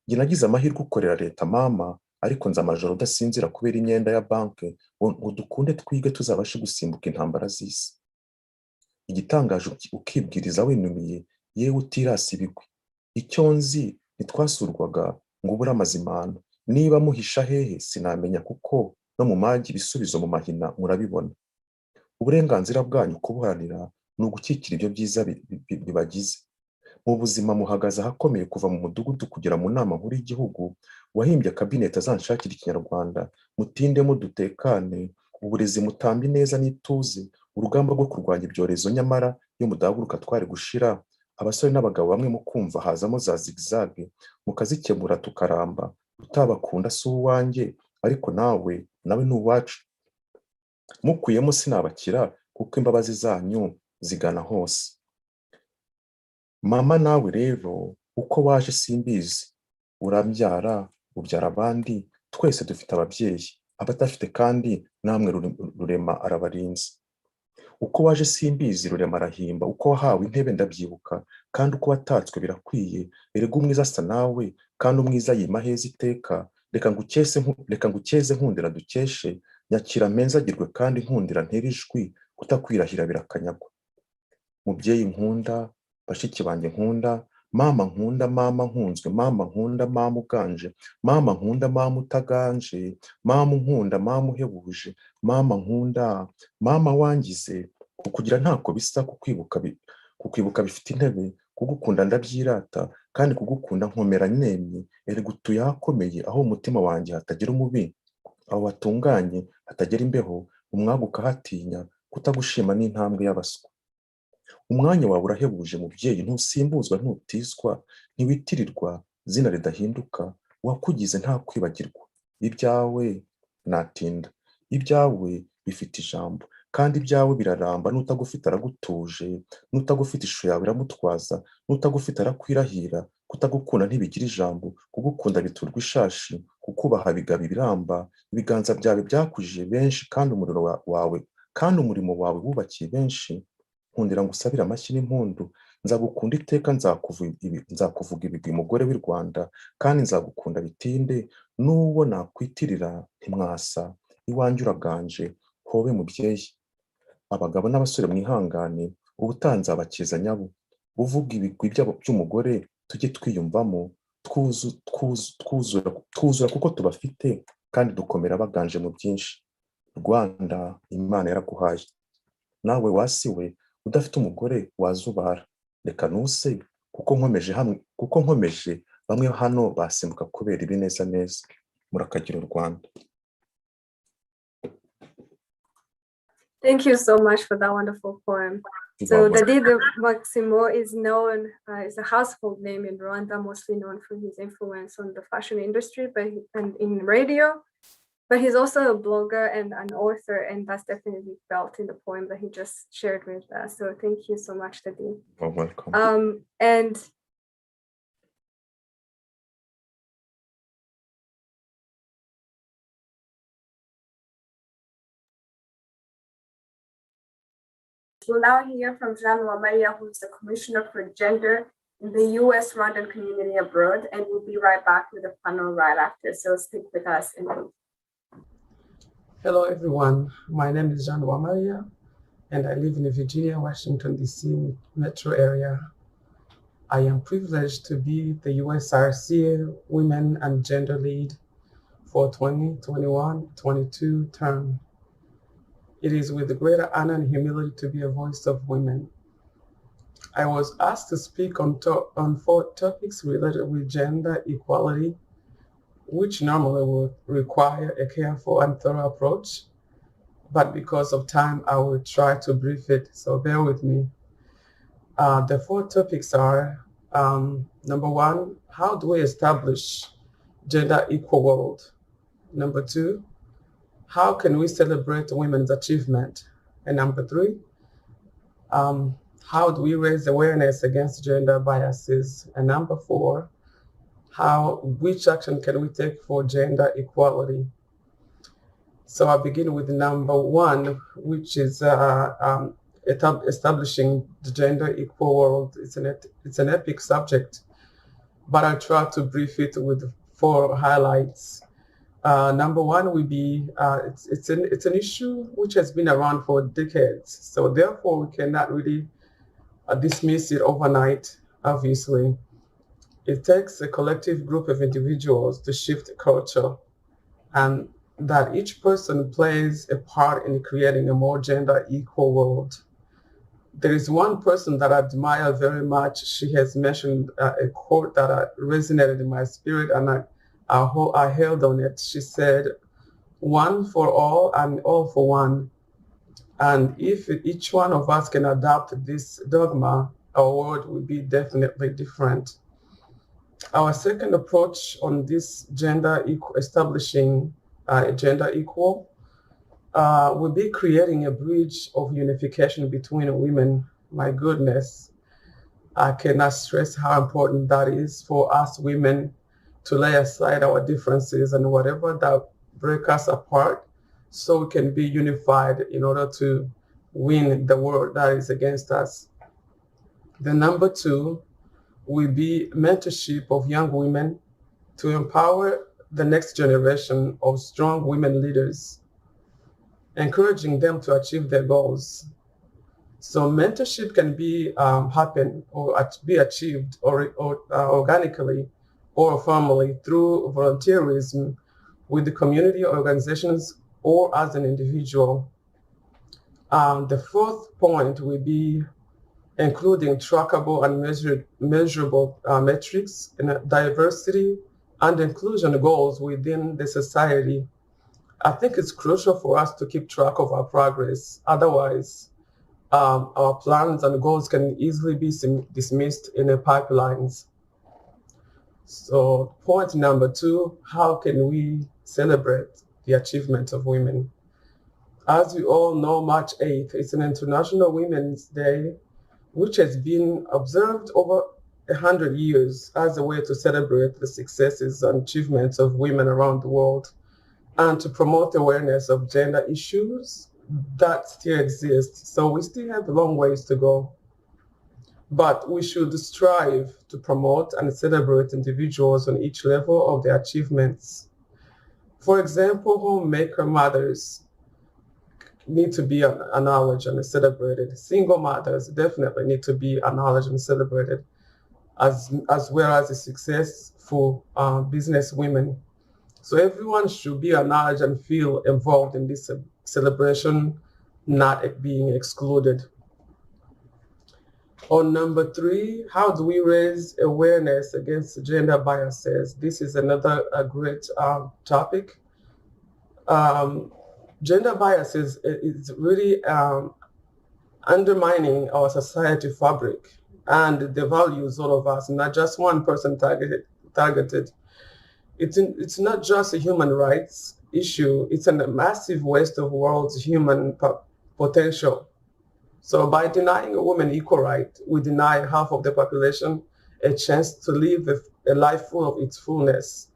Njye nagize amahirwe ukorera leta mama, ariko nza amajoro udasinzira kubera imyenda ya banki, ngo dukunde twige tuzabashe gusimbuka intambara z'isi. Igitangaje ukibwiriza winumiye, yewe utirasa ibigwi. Icyo nzi ntitwasurwaga ngo ubure amazimano, niba muhisha hehe sinamenya, kuko no mu magi ibisubizo mu mahina murabibona. Uburenganzira bwanyu kubuharanira ni ugukikira ibyo byiza bibagize. Mu buzima muhagaze ahakomeye, kuva mu mudugudu kugera mu nama nkuru y'igihugu, wahimbye kabineti azanshakira ikinyarwanda, mutindemo dutekane, uburezi mutambi neza n'ituze, urugamba rwo kurwanya ibyorezo, nyamara iyo mudahaguruka twari gushira. Abasore n'abagabo bamwe mu kumva hazamo za zigzage, mukazikemura tukaramba, utabakunda si uwanjye, ariko nawe ni uwacu. Mukuyemo sinabakira, kuko imbabazi zanyu zigana hose. Mama nawe rero uko waje simbizi, urambyara ubyara abandi, twese dufite ababyeyi, abatafite kandi namwe Rurema arabarinze. Uko waje simbizi, Rurema arahimba, uko wahawe intebe ndabyibuka, kandi uko watatswe birakwiye, erega umwiza asa nawe, kandi umwiza yima heza iteka, reka ngukeze nkundira dukeshe, nyakira mpenzagirwe kandi nkundira ntera ijwi, kutakwirahira birakanyagwa. Mubyeyi nkunda, bashiki banjye nkunda, mama nkunda, mama nkunzwe, mama nkunda, mama uganje, mama nkunda, mama utaganje, mama unkunda, mama uhebuje, mama nkunda, mama wangize, kukugira ntako bisa, kukwibuka bifite intebe, kugukunda ndabyirata, kandi kugukunda nkomera nemye, erega utuye ahakomeye, aho umutima wanjye hatagira umubi, aho hatunganye hatagera imbeho, umwaga ukahatinya, kutagushima n'intambwe y'abaswa. Umwanya wawe urahebuje mubyeyi, ntusimbuzwa, ntutiswa, ntiwitirirwa, zina ridahinduka, wakugize nta kwibagirwa. Ibyawe natinda, ibyawe bifite ijambo, kandi ibyawe biraramba, n'utagufite aragutuje, n'utagufite ishusho yawe iramutwaza, n'utagufite arakwirahira, kutagukunda ntibigira ijambo, kugukunda biturwa ishashi, kukubaha bigaba ibiramba, ibiganza byawe byakujije benshi, kandi umurimo wawe wubakiye benshi. Nkundira ngusabire amashyi n'impundu, nzagukunda iteka, nzakuvuga ibigwi mugore w'i Rwanda, kandi nzagukunda bitinde, n'uwo nakwitirira ntimwasa, iwanjye uraganje, hobe mubyeyi. Abagabo n'abasore mwihangane, ubutaha nzabakiza nyabo, uvuga ibigwi by'umugore, tujye twiyumvamo, twuzura kuko tubafite, kandi dukomera baganje mu byinshi. Rwanda, Imana yaraguhaye, nawe wasiwe udafite umugore wazubara, reka nuse kuko nkomeje bamwe hano basimbuka kubera ibineza neza. Murakagira u Rwanda. Thank you so much for that wonderful poem. So Dadi de Maximo is known as a household name in Rwanda, mostly known for his influence on the fashion industry and in radio. But he's also a blogger and an author, and that's definitely felt in the poem that he just shared with us. So thank you so much, Dadi. You're welcome. And we'll now hear from Jean Kaguware, who is the Commissioner for Gender in the U.S. Rwandan community abroad, and we'll be right back with the panel right after. So stick with us. Hello, everyone. My name is Jean Kaguware, and I live in the Virginia, Washington, D.C. metro area. I am privileged to be the USRC Women and Gender Lead for 2021-22 term. It is with great honor and humility to be a voice of women. I was asked to speak on 4 topics related with gender equality, which normally would require a careful and thorough approach, but because of time, I will try to brief it, so bear with me. The 4 topics are, number 1, how do we establish gender equal world? Number 2, how can we celebrate women's achievement? And number 3, how do we raise awareness against gender biases? And number 4, which action can we take for gender equality? So I'll begin with number 1, which is establishing the gender equal world. It's an epic subject, but I'll try to brief it with 4 highlights. Number 1 would be, it's an issue which has been around for decades. So therefore we cannot really dismiss it overnight, obviously. It takes a collective group of individuals to shift culture, and that each person plays a part in creating a more gender equal world. There is one person that I admire very much. She has mentioned a quote that resonated in my spirit, and I held on it. She said, "One for all and all for one." And if each one of us can adopt this dogma, our world will be definitely different. Our second approach on this establishing gender equal will be creating a bridge of unification between women. My goodness, I cannot stress how important that is for us women to lay aside our differences and whatever that break us apart, so we can be unified in order to win the war that is against us. The number 2 will be mentorship of young women to empower the next generation of strong women leaders, encouraging them to achieve their goals. So mentorship can be happen or be achieved or organically or formally through volunteerism with the community organizations or as an individual. The fourth point will be including trackable and measurable metrics in diversity and inclusion goals within the society. I think it's crucial for us to keep track of our progress. Otherwise, our plans and goals can easily be dismissed in the pipelines. So point number 2, how can we celebrate the achievement of women? As we all know, March 8th is an International Women's Day, which has been observed over 100 years as a way to celebrate the successes and achievements of women around the world and to promote awareness of gender issues that still exist. So we still have a long ways to go. But we should strive to promote and celebrate individuals on each level of their achievements. For example, homemaker mothers need to be acknowledged and celebrated. Single mothers definitely need to be acknowledged and celebrated, as well as the successful business women. So everyone should be acknowledged and feel involved in this celebration, not being excluded. On number 3, how do we raise awareness against gender biases? This is another great topic. Gender biases is really undermining our society fabric and the values all of us, not just one person targeted. It's not just a human rights issue, it's a massive waste of world's human potential. So by denying a woman equal right, we deny half of the population a chance to live a life full of its fullest.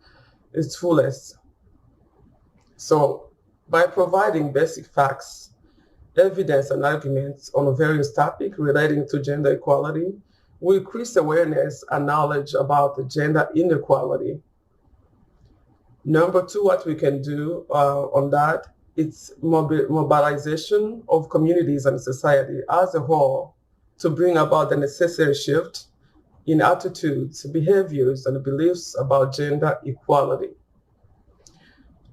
So by providing basic facts, evidence, and arguments on various topics relating to gender equality, we increase awareness and knowledge about the gender inequality. Number 2, what we can do on that, it's mobilization of communities and society as a whole to bring about the necessary shift in attitudes, behaviors, and beliefs about gender equality.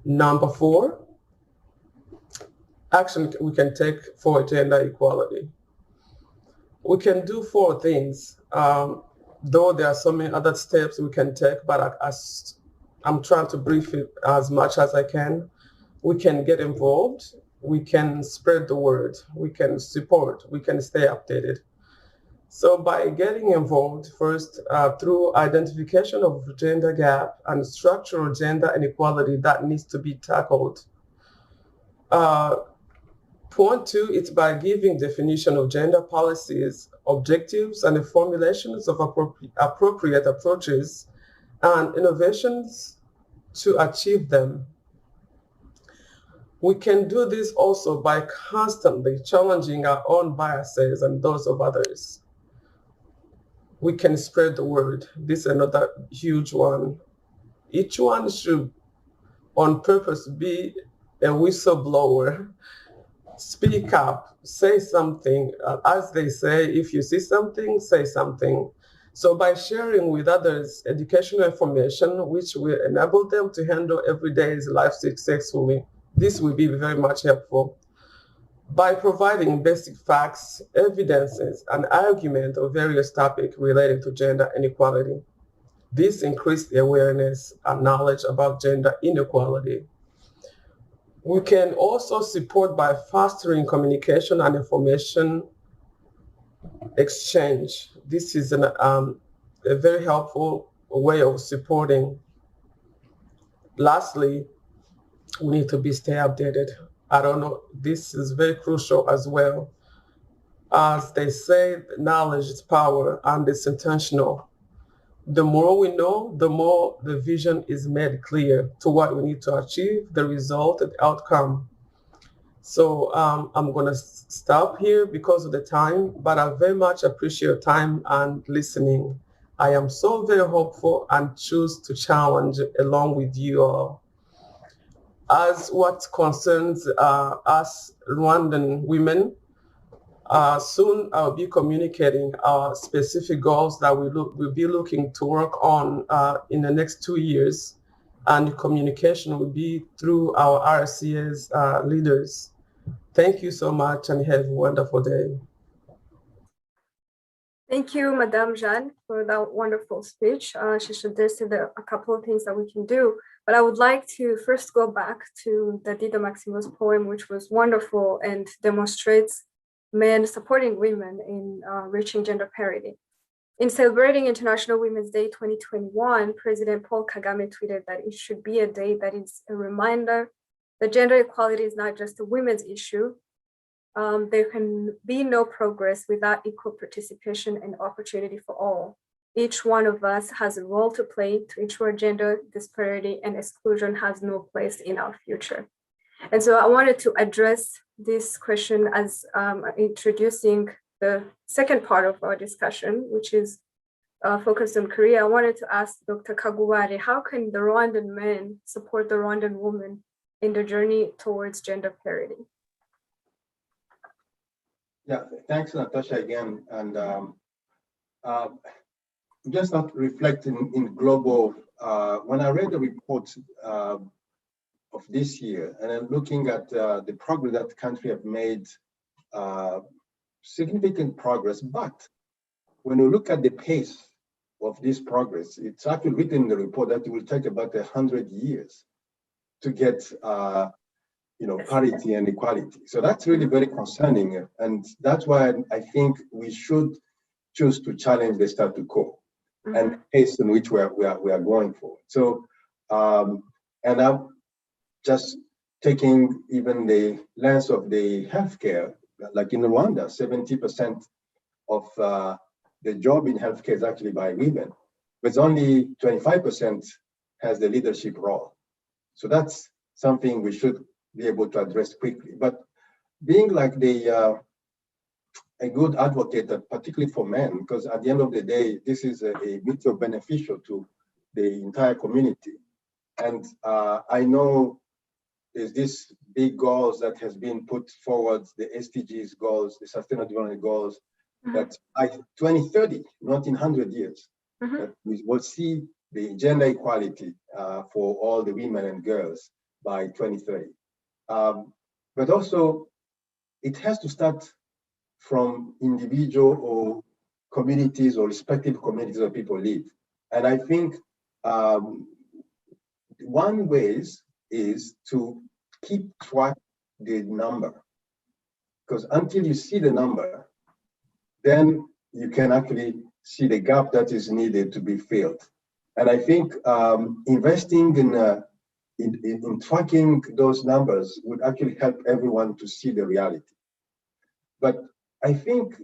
Number 4, action we can take for gender equality. We can do 4 things, though there are so many other steps we can take, but I'm trying to brief it as much as I can. We can get involved, we can spread the word, we can support, we can stay updated. So by getting involved first through identification of gender gap and structural gender inequality that needs to be tackled. Point 2, it's by giving definition of gender policies, objectives, and the formulations of appropriate approaches and innovations to achieve them. We can do this also by constantly challenging our own biases and those of others. We can spread the word. This is another huge one. Each one should, on purpose, be a whistleblower. Speak up, say something. As they say, if you see something, say something. So by sharing with others educational information, which will enable them to handle everyday's life successfully, this will be very much helpful. By providing basic facts, evidences, and argument of various topics related to gender inequality, this increased awareness and knowledge about gender inequality. We can also support by fostering communication and information exchange. This is a very helpful way of supporting. Lastly, we need to stay updated. I don't know, this is very crucial as well. As they say, knowledge is power, and it's intentional. The more we know, the more the vision is made clear to what we need to achieve, the result, and the outcome. So I'm gonna stop here because of the time, but I very much appreciate your time and listening. I am so very hopeful and choose to challenge along with you all. As what concerns us Rwandan women, soon I'll be communicating our specific goals that we'll be looking to work on in the next 2 years, and communication will be through our RCA's leaders. Thank you so much and have a wonderful day. Thank you, Madame Jeanne, for that wonderful speech. She suggested a couple of things that we can do, but I would like to first go back to the Dida Maximo's poem, which was wonderful and demonstrates men supporting women in reaching gender parity. In celebrating International Women's Day 2021, President Paul Kagame tweeted that it should be a day that is a reminder that gender equality is not just a women's issue. There can be no progress without equal participation and opportunity for all. Each one of us has a role to play to ensure gender disparity and exclusion has no place in our future. And so I wanted to address this question as introducing the second part of our discussion, which is focused on Korea. I wanted to ask Dr. Kaguware, how can the Rwandan men support the Rwandan women in the journey towards gender parity? Yeah, thanks, Natasha, again. And just not reflecting in global, when I read the report of this year, and I'm looking at the progress that the country have made, significant progress, but when you look at the pace of this progress, it's actually written in the report that it will take about 100 years to get parity and equality. So that's really very concerning. And that's why I think we should choose to challenge the status quo and the pace in which we are going for. So, and I'm just taking even the lens of the healthcare, like in Rwanda, 70% of the job in healthcare is actually by women, but only 25% has the leadership role. So that's something we should be able to address quickly. But being like a good advocate, particularly for men, because at the end of the day, this is a mutual beneficial to the entire community. And I know there's this big goals that has been put forward, the SDGs goals, the Sustainable Development Goals, that by 2030, not in 100 years, that we will see the gender equality for all the women and girls by 2030. But also, it has to start from individual or communities or respective communities where people live. And I think one way is to keep track the number, because until you see the number, then you can actually see the gap that is needed to be filled. And I think investing in tracking those numbers would actually help everyone to see the reality. But I think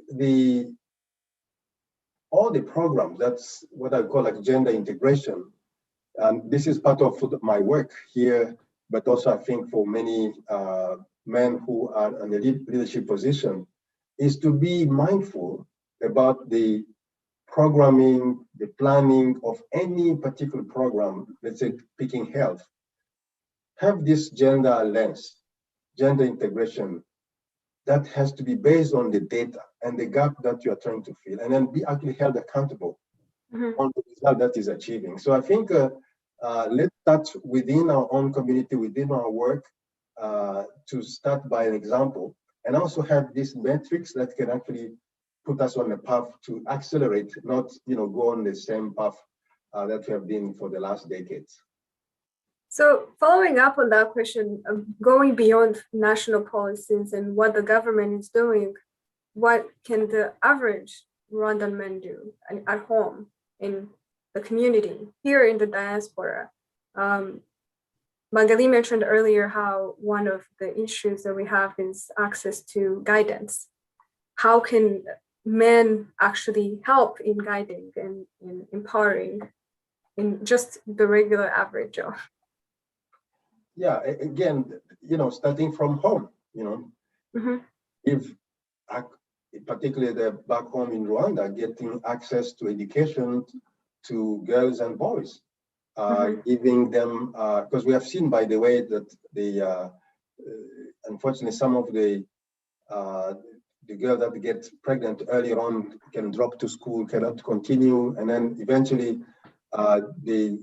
all the programs, that's what I call like gender integration, and this is part of my work here, but also I think for many men who are in a leadership position, is to be mindful about the programming, the planning of any particular program, let's say picking health, have this gender lens, gender integration, that has to be based on the data and the gap that you are trying to fill, and then be actually held accountable on the result that is achieving. So I think let's start within our own community, within our work, to start by an example, and also have these metrics that can actually put us on a path to accelerate, not go on the same path that we have been for the last decades. So following up on that question, going beyond national policies and what the government is doing, what can the average Rwandan men do at home, in the community, here in the diaspora? Magali mentioned earlier how one of the issues that we have is access to guidance. How can men actually help in guiding and in empowering in just the regular average job? Yeah, again, starting from home, if particularly back home in Rwanda, getting access to education to girls and boys, giving them, because we have seen, by the way, that unfortunately, some of the girls that get pregnant earlier on can drop to school, cannot continue, and then eventually they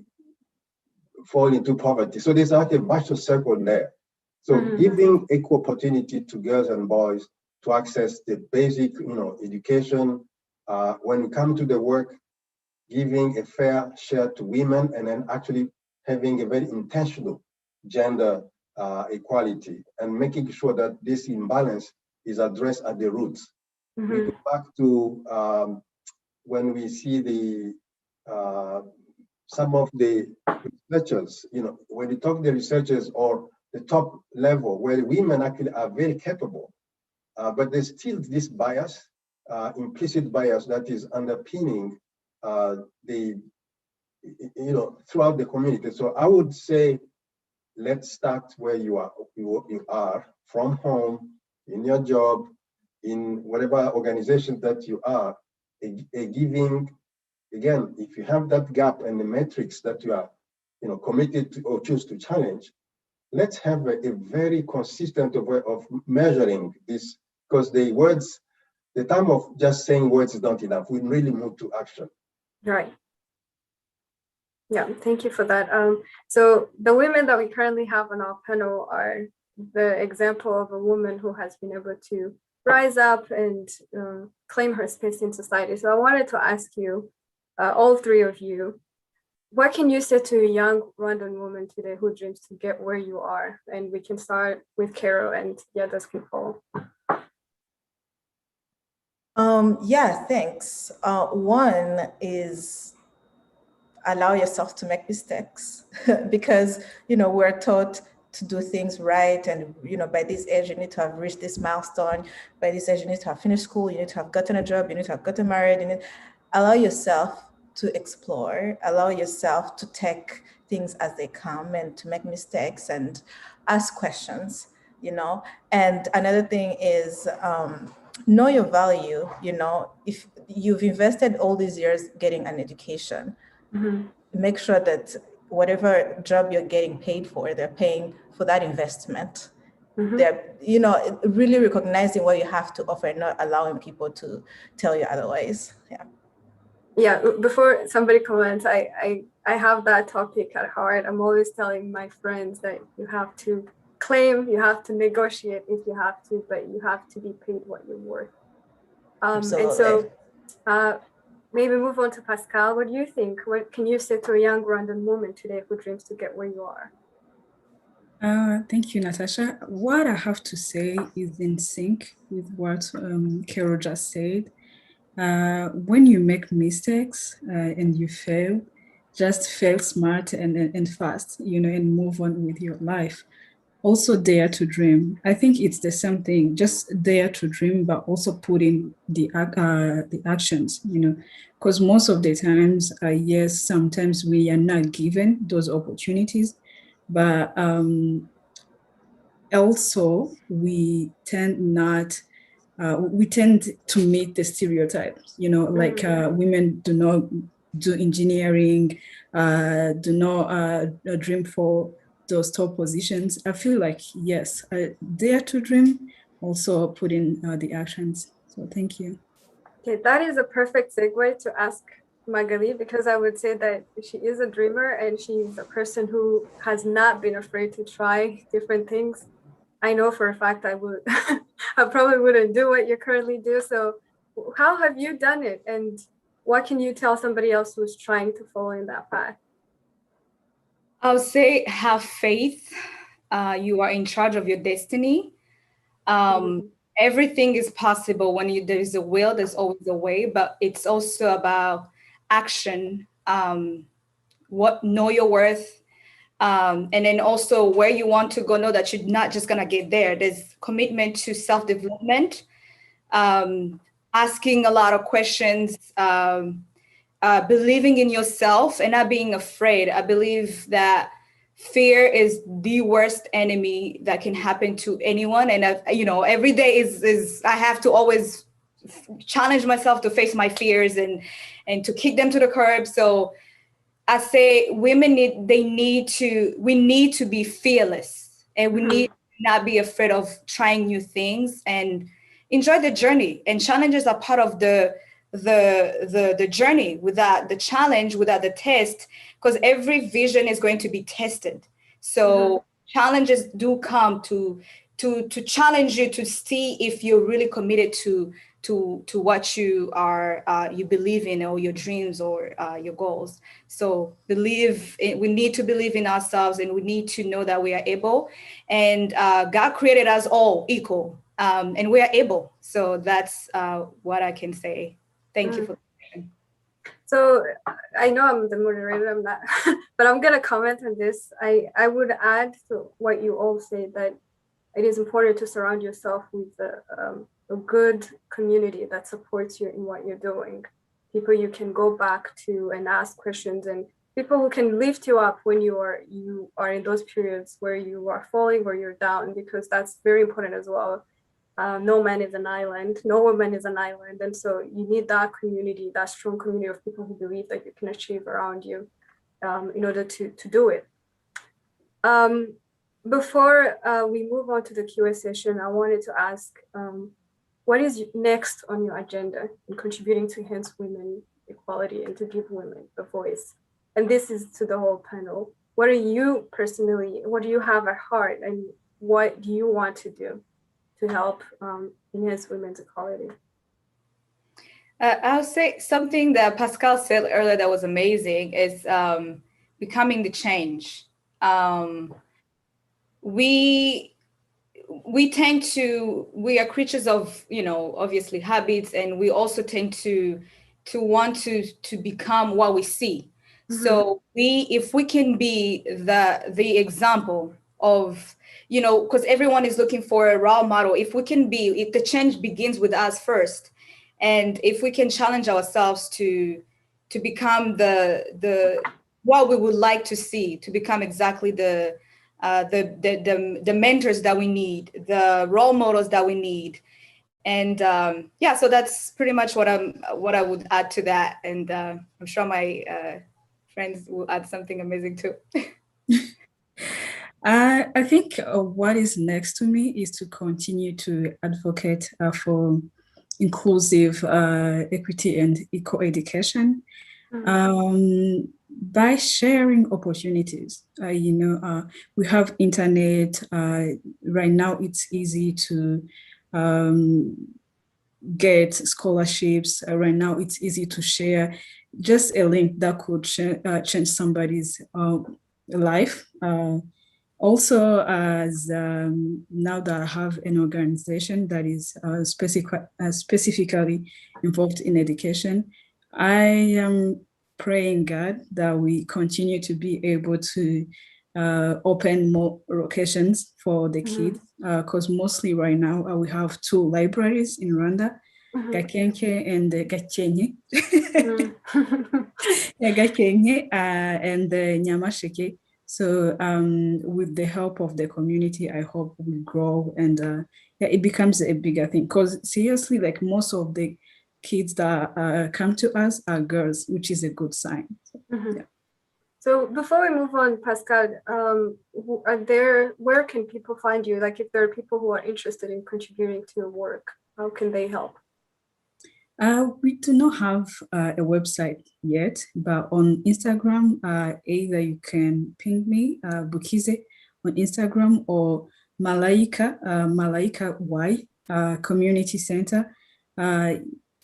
fall into poverty. So there's like a vicious circle there. So giving equal opportunity to girls and boys to access the basic, education. When we come to the work, giving a fair share to women, and then actually having a very intentional gender equality, and making sure that this imbalance is addressed at the roots. We go back to when we see some of the researchers, when you talk to the researchers or the top level, where women actually are very capable, but there's still this bias, implicit bias that is underpinning throughout the community. So I would say, let's start where you are from home, in your job, in whatever organization that you are, giving, again, if you have that gap and the metrics that you are committed to or choose to challenge, let's have a very consistent way of measuring this, because the time of just saying words is not enough. We really move to action. Right. Yeah, thank you for that. So the women that we currently have on our panel are the example of a woman who has been able to rise up and claim her space in society. So I wanted to ask you, all three of you, what can you say to a young Rwandan woman today who dreams to get where you are? And we can start with Carol, and the others can follow. Yeah, thanks. One is allow yourself to make mistakes because, we're taught to do things right. And, by this age, you need to have reached this milestone. By this age, you need to have finished school. You need to have gotten a job. You need to have gotten married. Allow yourself to explore, allow yourself to take things as they come and to make mistakes and ask questions, And another thing is know your value, if you've invested all these years getting an education, make sure that whatever job you're getting paid for, they're paying for that investment. They're, really recognizing what you have to offer and not allowing people to tell you otherwise. Yeah, before somebody comments, I have that topic at heart. I'm always telling my friends that you have to claim, you have to negotiate if you have to, but you have to be paid what you're worth. And so maybe move on to Pascale. What do you think? What can you say to a young Rwandan woman today who dreams to get where you are? Thank you, Natasha. What I have to say is in sync with what Carol just said. When you make mistakes and you fail, just fail smart and fast, and move on with your life. Also dare to dream. I think it's the same thing, just dare to dream, but also put in the actions, because most of the times, yes, sometimes we are not given those opportunities, but also we tend to meet the stereotypes, like women do not do engineering, do not dream for those top positions. I feel like, yes, dare to dream, also put in the actions. So thank you. Okay, that is a perfect segue to ask Magali, because I would say that she is a dreamer and she's a person who has not been afraid to try different things. I know for a fact I would, I probably wouldn't do what you currently do. So how have you done it? And what can you tell somebody else who's trying to follow in that path? I'll say have faith. You are in charge of your destiny. Everything is possible when there's a will, there's always a way, but it's also about action. Know your worth. And then also where you want to go, know that you're not just gonna get there. There's commitment to self-development, asking a lot of questions, believing in yourself and not being afraid. I believe that fear is the worst enemy that can happen to anyone. And every day is I have to always challenge myself to face my fears and to kick them to the curb. So I say we need to be fearless, and we need to not be afraid of trying new things and enjoy the journey. And challenges are part of the journey. Without the challenge, without the test, because every vision is going to be tested. So challenges do come to challenge you to see if you're really committed to what you believe in, or your dreams, or your goals. So we need to believe in ourselves, and we need to know that we are able, and God created us all equal, and we are able. So that's what I can say. Thank you for the question. So I know I'm the moderator, I'm not, but I'm gonna comment on this. I would add to what you all say, that it is important to surround yourself with a good community that supports you in what you're doing. People you can go back to and ask questions, and people who can lift you up when you are in those periods where you are falling or you're down, because that's very important as well. No man is an island, no woman is an island. And so you need that community, that strong community of people who believe that you can achieve around you in order to do it. Before we move on to the Q&A session, I wanted to ask, what is next on your agenda in contributing to enhance women equality and to give women a voice? And this is to the whole panel. What do you have at heart, and what do you want to do to help enhance women's equality? I'll say something that Pascal said earlier that was amazing is becoming the change. We are creatures of, obviously habits, and we also tend to want to become what we see. So if we can be the example of, because everyone is looking for a role model. If the change begins with us first, and if we can challenge ourselves to become the what we would like to see, to become exactly the mentors that we need, the role models that we need, and so that's pretty much what I would add to that, and I'm sure my friends will add something amazing too. I think what is next to me is to continue to advocate for inclusive equity and equal education by sharing opportunities. We have internet. Right now, it's easy to get scholarships. Right now, it's easy to share just a link that could change somebody's life. Also, as now that I have an organization that is specifically involved in education, I am praying God that we continue to be able to open more locations for the kids, because mostly right now we have 2 libraries in Rwanda, Gakenke and Gakenke. Gakenke and Nyamasheke. So with the help of the community, I hope we grow and it becomes a bigger thing. Because seriously, like most of the kids that come to us are girls, which is a good sign. So before we move on, Pascal, where can people find you? Like if there are people who are interested in contributing to your work, how can they help? We do not have a website yet, but on Instagram, either you can ping me, Bukize, on Instagram, or Malaika Y Community Center.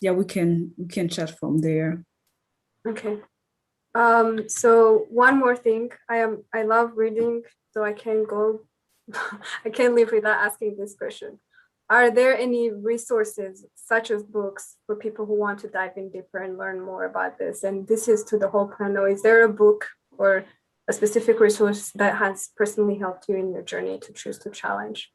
We can chat from there. Okay. So one more thing, I love reading, so I can't live without asking this question. Are there any resources, such as books, for people who want to dive in deeper and learn more about this? And this is to the whole panel. Is there a book or a specific resource that has personally helped you in your journey to choose to challenge?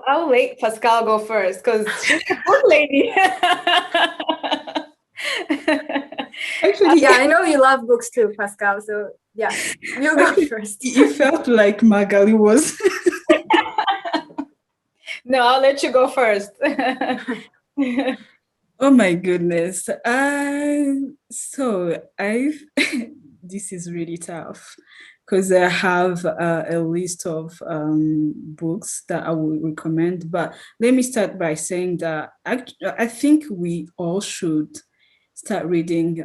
I'll let Pascal go first, because she's a book lady. Actually, yeah, I know you love books too, Pascal. So yeah, you go first. It felt like Magali was. No, I'll let you go first. Oh my goodness. So this is really tough because I have a list of books that I would recommend. But let me start by saying that I think we all should start reading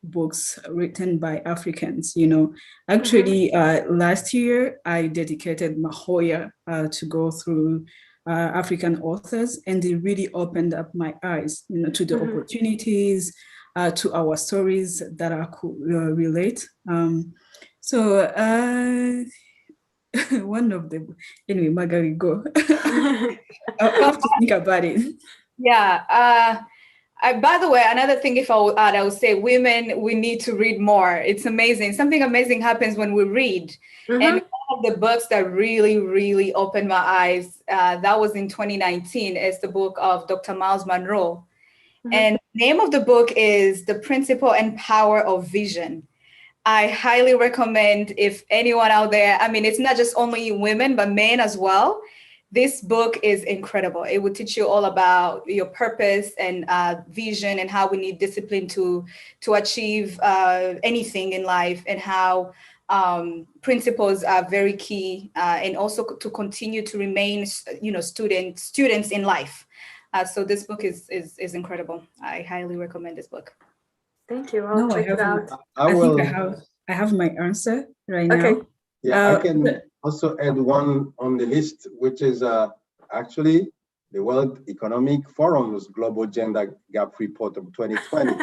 books written by Africans. Actually, last year I dedicated my whole year to go through African authors, and they really opened up my eyes, to the opportunities, to our stories that I could relate. So one of them, anyway, Magali, go. I'll have to think about it. Yeah. By the way, another thing, if I would add, I would say women, we need to read more. It's amazing. Something amazing happens when we read. And one of the books that really, really opened my eyes, that was in 2019, is the book of Dr. Miles Monroe. And the name of the book is The Principle and Power of Vision. I highly recommend, if anyone out there, I mean, it's not just only women, but men as well. This book is incredible. It will teach you all about your purpose and vision, and how we need discipline to achieve anything in life, and how principles are very key, and also to continue to remain, students in life. So this book is incredible. I highly recommend this book. Thank you. I'll check it out. I think I have my answer right now. Yeah, I can also add one on the list, which is actually the World Economic Forum's Global Gender Gap Report of 2020.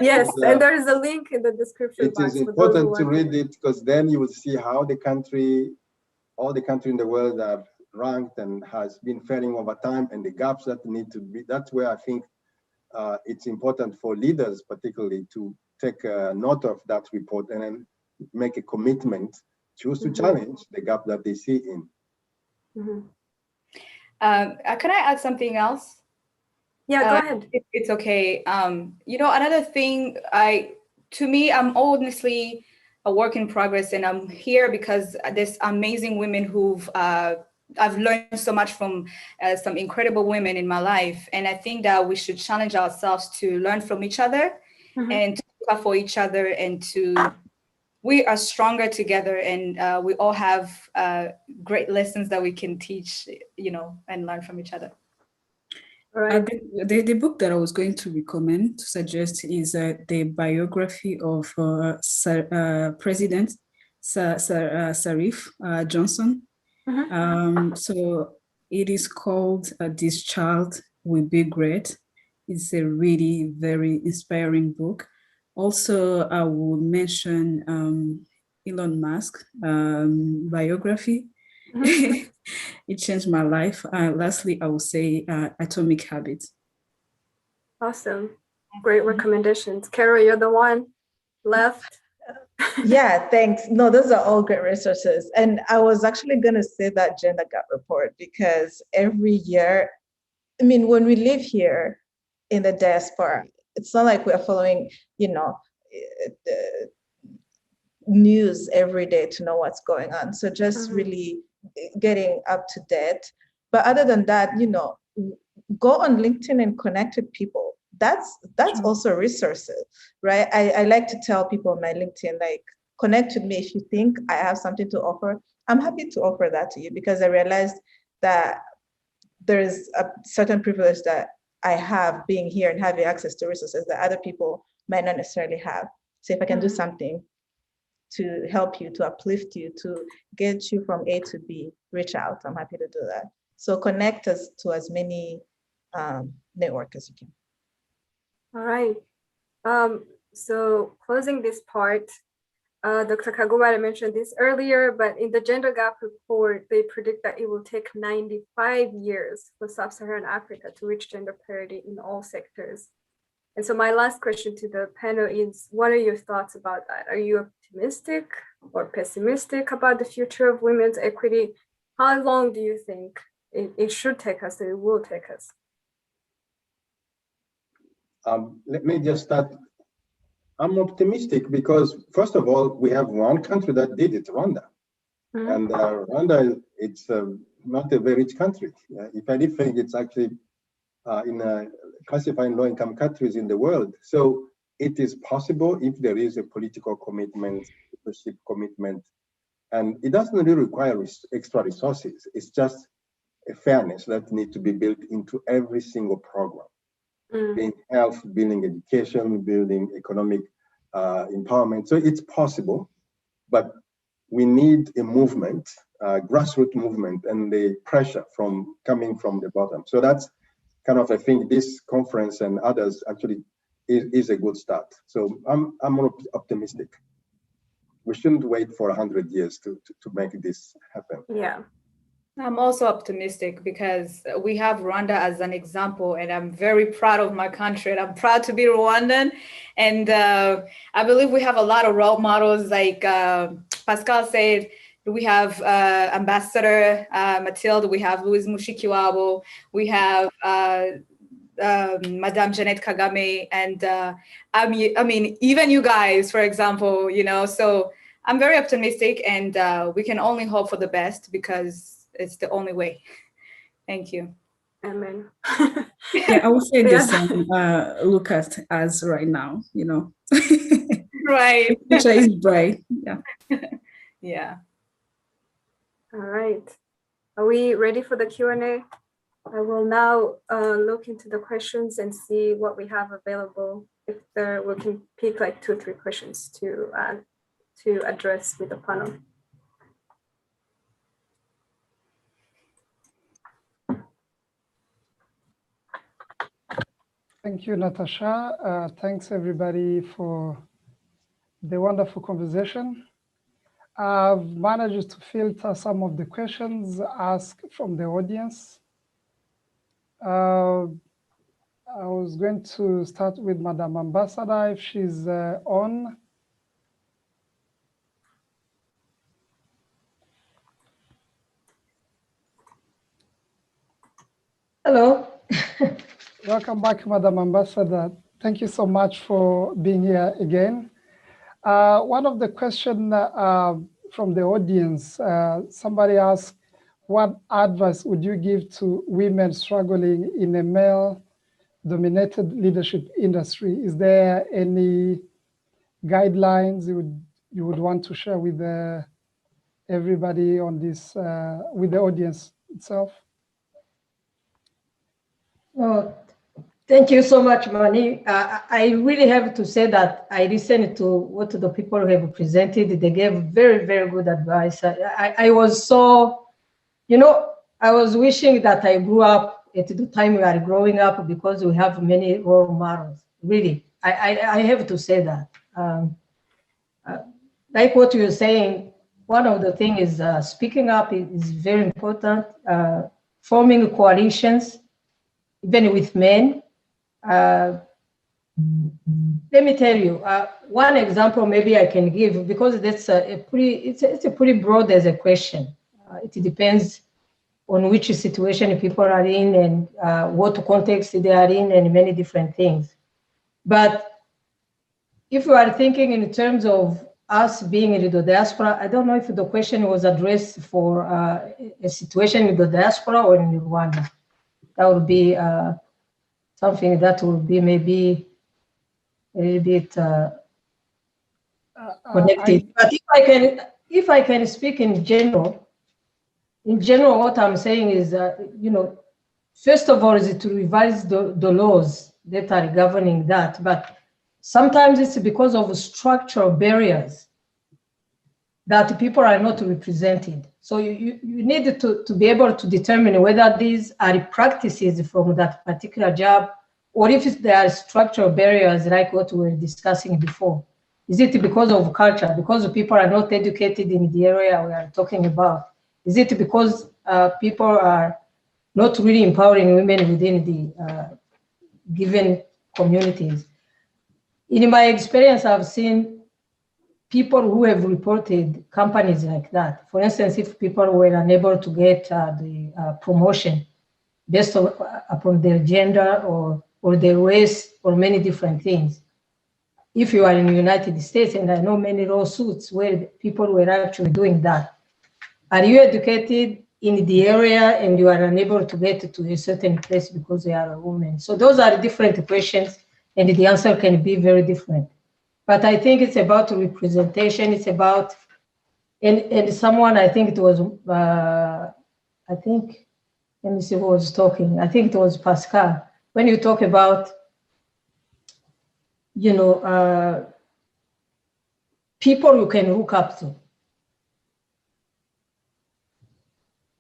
Yes, and there is a link in the description It box. is important to read it, because then you will see how all the countries in the world are ranked and has been faring over time, and the gaps that need to be. That's where I think it's important for leaders, particularly, to take note of that report and then make a commitment, choose to challenge the gap that they see in. Can I add something else? Yeah, go ahead. It's okay. Another thing, to me, I'm honestly a work in progress, and I'm here because there's amazing women who've I've learned so much from some incredible women in my life. And I think that we should challenge ourselves to learn from each other and to look out for each other, and we are stronger together, and we all have great lessons that we can teach, and learn from each other. Right. The book that I was going to recommend, to suggest, is the biography of President Sirleaf Johnson. So it is called This Child Will Be Great. It's a really very inspiring book. Also, I will mention Elon Musk biography. It changed my life. Lastly, I will say Atomic Habits. Awesome. Great recommendations. Carol, you're the one left. Yeah, thanks. No, those are all great resources. And I was actually going to say that gender gap report, because every year, I mean, when we live here in the diaspora, it's not like we're following, the news every day to know what's going on. So just really getting up to date. But other than that, go on LinkedIn and connect with people. That's also resources, right? I like to tell people on my LinkedIn, like, connect with me if you think I have something to offer. I'm happy to offer that to you, because I realized that there's a certain privilege that I have being here and having access to resources that other people might not necessarily have. So if I can do something to help you, to uplift you, to get you from A to B, reach out. I'm happy to do that. So connect us to as many network as you can. All right. So closing this part, Dr. Kaguware mentioned this earlier, but in the gender gap report, they predict that it will take 95 years for sub-Saharan Africa to reach gender parity in all sectors. And so my last question to the panel is, what are your thoughts about that? Are you optimistic or pessimistic about the future of women's equity? How long do you think it should take us, or it will take us? Let me just start. I'm optimistic because, first of all, we have one country that did it, Rwanda. And Rwanda, it's not a very rich country. If anything, it's actually classifying low-income countries in the world. So it is possible if there is a political commitment, leadership commitment, and it doesn't really require extra resources. It's just a fairness that needs to be built into every single program. Building health, building education, building economic empowerment. So it's possible, but we need a movement, grassroots movement, and the pressure coming from the bottom. So that's kind of, I think this conference and others actually is a good start. So I'm optimistic. We shouldn't wait for 100 years to make this happen. Yeah. I'm also optimistic because we have Rwanda as an example, and I'm very proud of my country, and I'm proud to be Rwandan. And I believe we have a lot of role models, like Pascal said. We have Ambassador Mathilde, we have Louise Mushikiwabo, we have Madame Jeannette Kagame, and I mean, even you guys, for example, you know, so I'm very optimistic, and we can only hope for the best because it's the only way. Thank you. Amen. Yeah, I would say the same. Look at us right now, you know. Right. The future is bright. Yeah. Yeah. All right. Are we ready for the Q&A? I will now look into the questions and see what we have available. If there, we can pick like 2 or 3 questions to address with the panel. Thank you, Natasha. Thanks everybody for the wonderful conversation. I've managed to filter some of the questions asked from the audience. I was going to start with Madam Ambassador, if she's on. Hello. Welcome back, Madam Ambassador. Thank you so much for being here again. One of the questions from the audience, somebody asked, what advice would you give to women struggling in a male-dominated leadership industry? Is there any guidelines you would want to share with everybody on this, with the audience itself? Oh, thank you so much, Mani. I really have to say that I listened to what the people have presented. They gave very, very good advice. I was so, you know, I was wishing that I grew up at the time we are growing up because we have many role models. Really, I have to say that. Like what you're saying, one of the things is speaking up is very important. Forming coalitions, even with men. Let me tell you, one example maybe I can give, because that's it's a pretty broad as a question. It depends on which situation people are in and what context they are in and many different things. But if you are thinking in terms of us being in the diaspora, I don't know if the question was addressed for a situation in the diaspora or in Rwanda. That would be something that would be maybe a little bit connected. But if I can speak in general, what I'm saying is, you know, first of all, is to revise the laws that are governing that. But sometimes it's because of structural barriers that people are not represented. So you need to be able to determine whether these are practices from that particular job, or if there are structural barriers like what we were discussing before. Is it because of culture, because people are not educated in the area we are talking about? Is it because people are not really empowering women within the given communities? In my experience, I've seen people who have reported companies like that. For instance, if people were unable to get the promotion based upon their gender or their race or many different things. If you are in the United States, and I know many lawsuits where people were actually doing that. Are you educated? in the area and you are unable to get to a certain place because you are a woman. So those are different questions and the answer can be very different. But I think it's about representation. It's about, and someone, I think it was, I think, let me see who was talking. I think it was Pascal. When you talk about, you know, people you can look up to.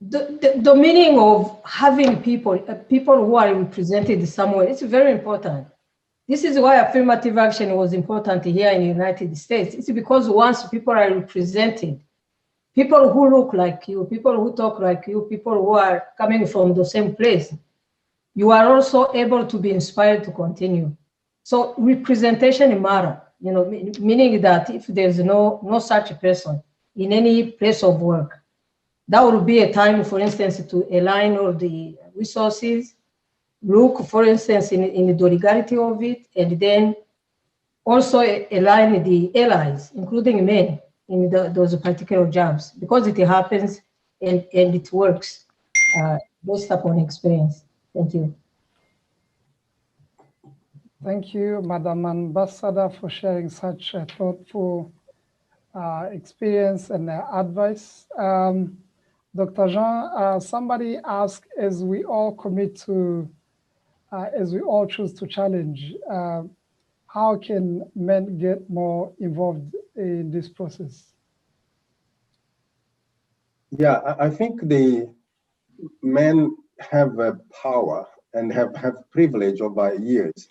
The meaning of having people who are represented somewhere, it's very important. This is why affirmative action was important here in the United States. It's because once people are represented, people who look like you, people who talk like you, people who are coming from the same place, you are also able to be inspired to continue. So representation matters, you know, meaning that if there's no such person in any place of work, that would be a time, for instance, to align all the resources, look, for instance, in the legality of it, and then also align the allies, including men, in those particular jobs, because it happens and it works based upon experience. Thank you. Thank you, Madam Ambassador, for sharing such a thoughtful experience and advice. Dr. Jean, somebody asked, as we all commit to, as we all choose to challenge, how can men get more involved in this process? Yeah, I think the men have a power and have privilege over years.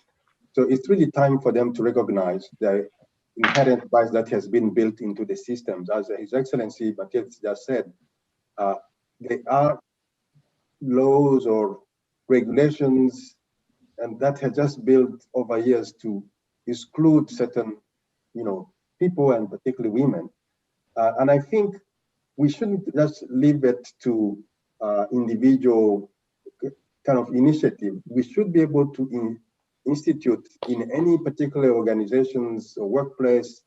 So it's really time for them to recognize the inherent bias that has been built into the systems. As His Excellency Bukize just said, there are laws or regulations and that have just built over years to exclude certain, you know, people and particularly women. And I think we shouldn't just leave it to individual kind of initiative. We should be able to institute in any particular organizations or workplace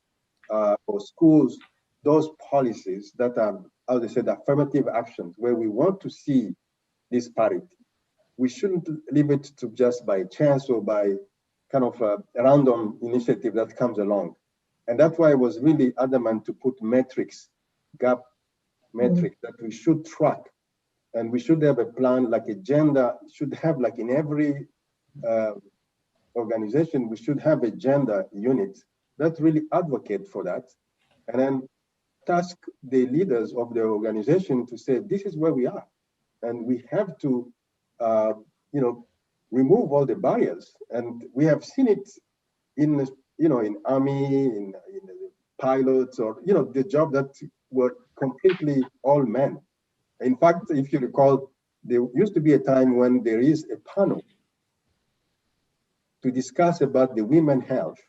or schools, those policies that are, how they said, affirmative actions, where we want to see this parity. We shouldn't leave it to just by chance or by kind of a random initiative that comes along. And that's why I was really adamant to put metrics, gap metrics that we should track. And we should have a plan, like a gender, should have, like in every organization, we should have a gender unit that really advocate for that. And then task the leaders of the organization to say, this is where we are. And we have to, you know, remove all the barriers. And we have seen it in, you know, in army, in pilots, or, you know, the job that were completely all men. In fact, if you recall, there used to be a time when there is a panel to discuss about the women's health,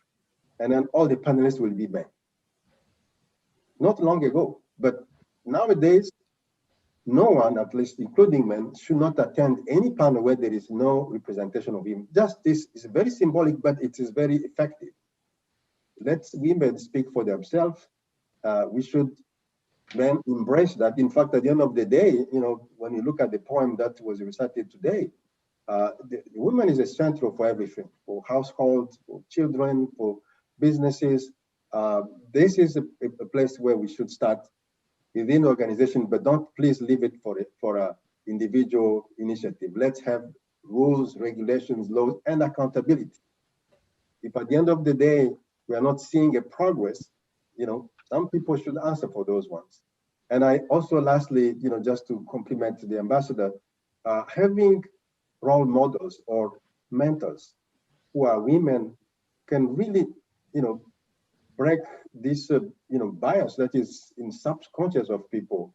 and then all the panelists will be men. Not long ago, but nowadays, no one, at least including men, should not attend any panel where there is no representation of women. Just this is very symbolic, but it is very effective. Let women speak for themselves. We should then embrace that. In fact, at the end of the day, you know, when you look at the poem that was recited today, the woman is a central for everything, for households, for children, for businesses. This is a place where we should start within the organization, but don't please leave it for a individual initiative. Let's have rules, regulations, laws, and accountability. If at the end of the day, we are not seeing a progress, you know, some people should answer for those ones. And I also, lastly, you know, just to compliment the ambassador, having role models or mentors who are women can really, you know, break this, you know, bias that is in subconscious of people.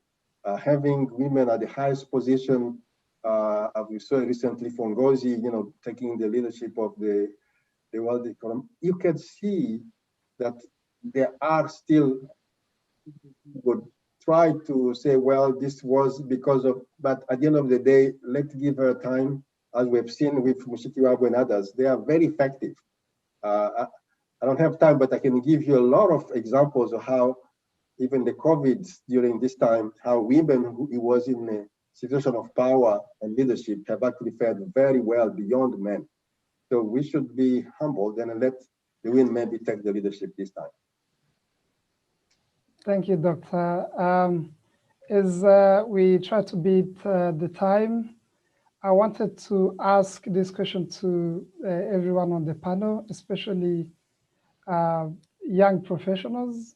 Having women at the highest position, as we saw recently from Ngozi, you know, taking the leadership of the world economy, you can see that there are still would try to say, well, this was because of, but at the end of the day, let's give her time, as we've seen with Mushikiwabo and others. They are very effective. I don't have time, but I can give you a lot of examples of how even the COVID during this time, how women who was in situation of power and leadership have actually fared very well beyond men. So we should be humbled and let the women maybe take the leadership this time. Thank you, Doctor. As we try to beat the time, I wanted to ask this question to everyone on the panel, especially young professionals.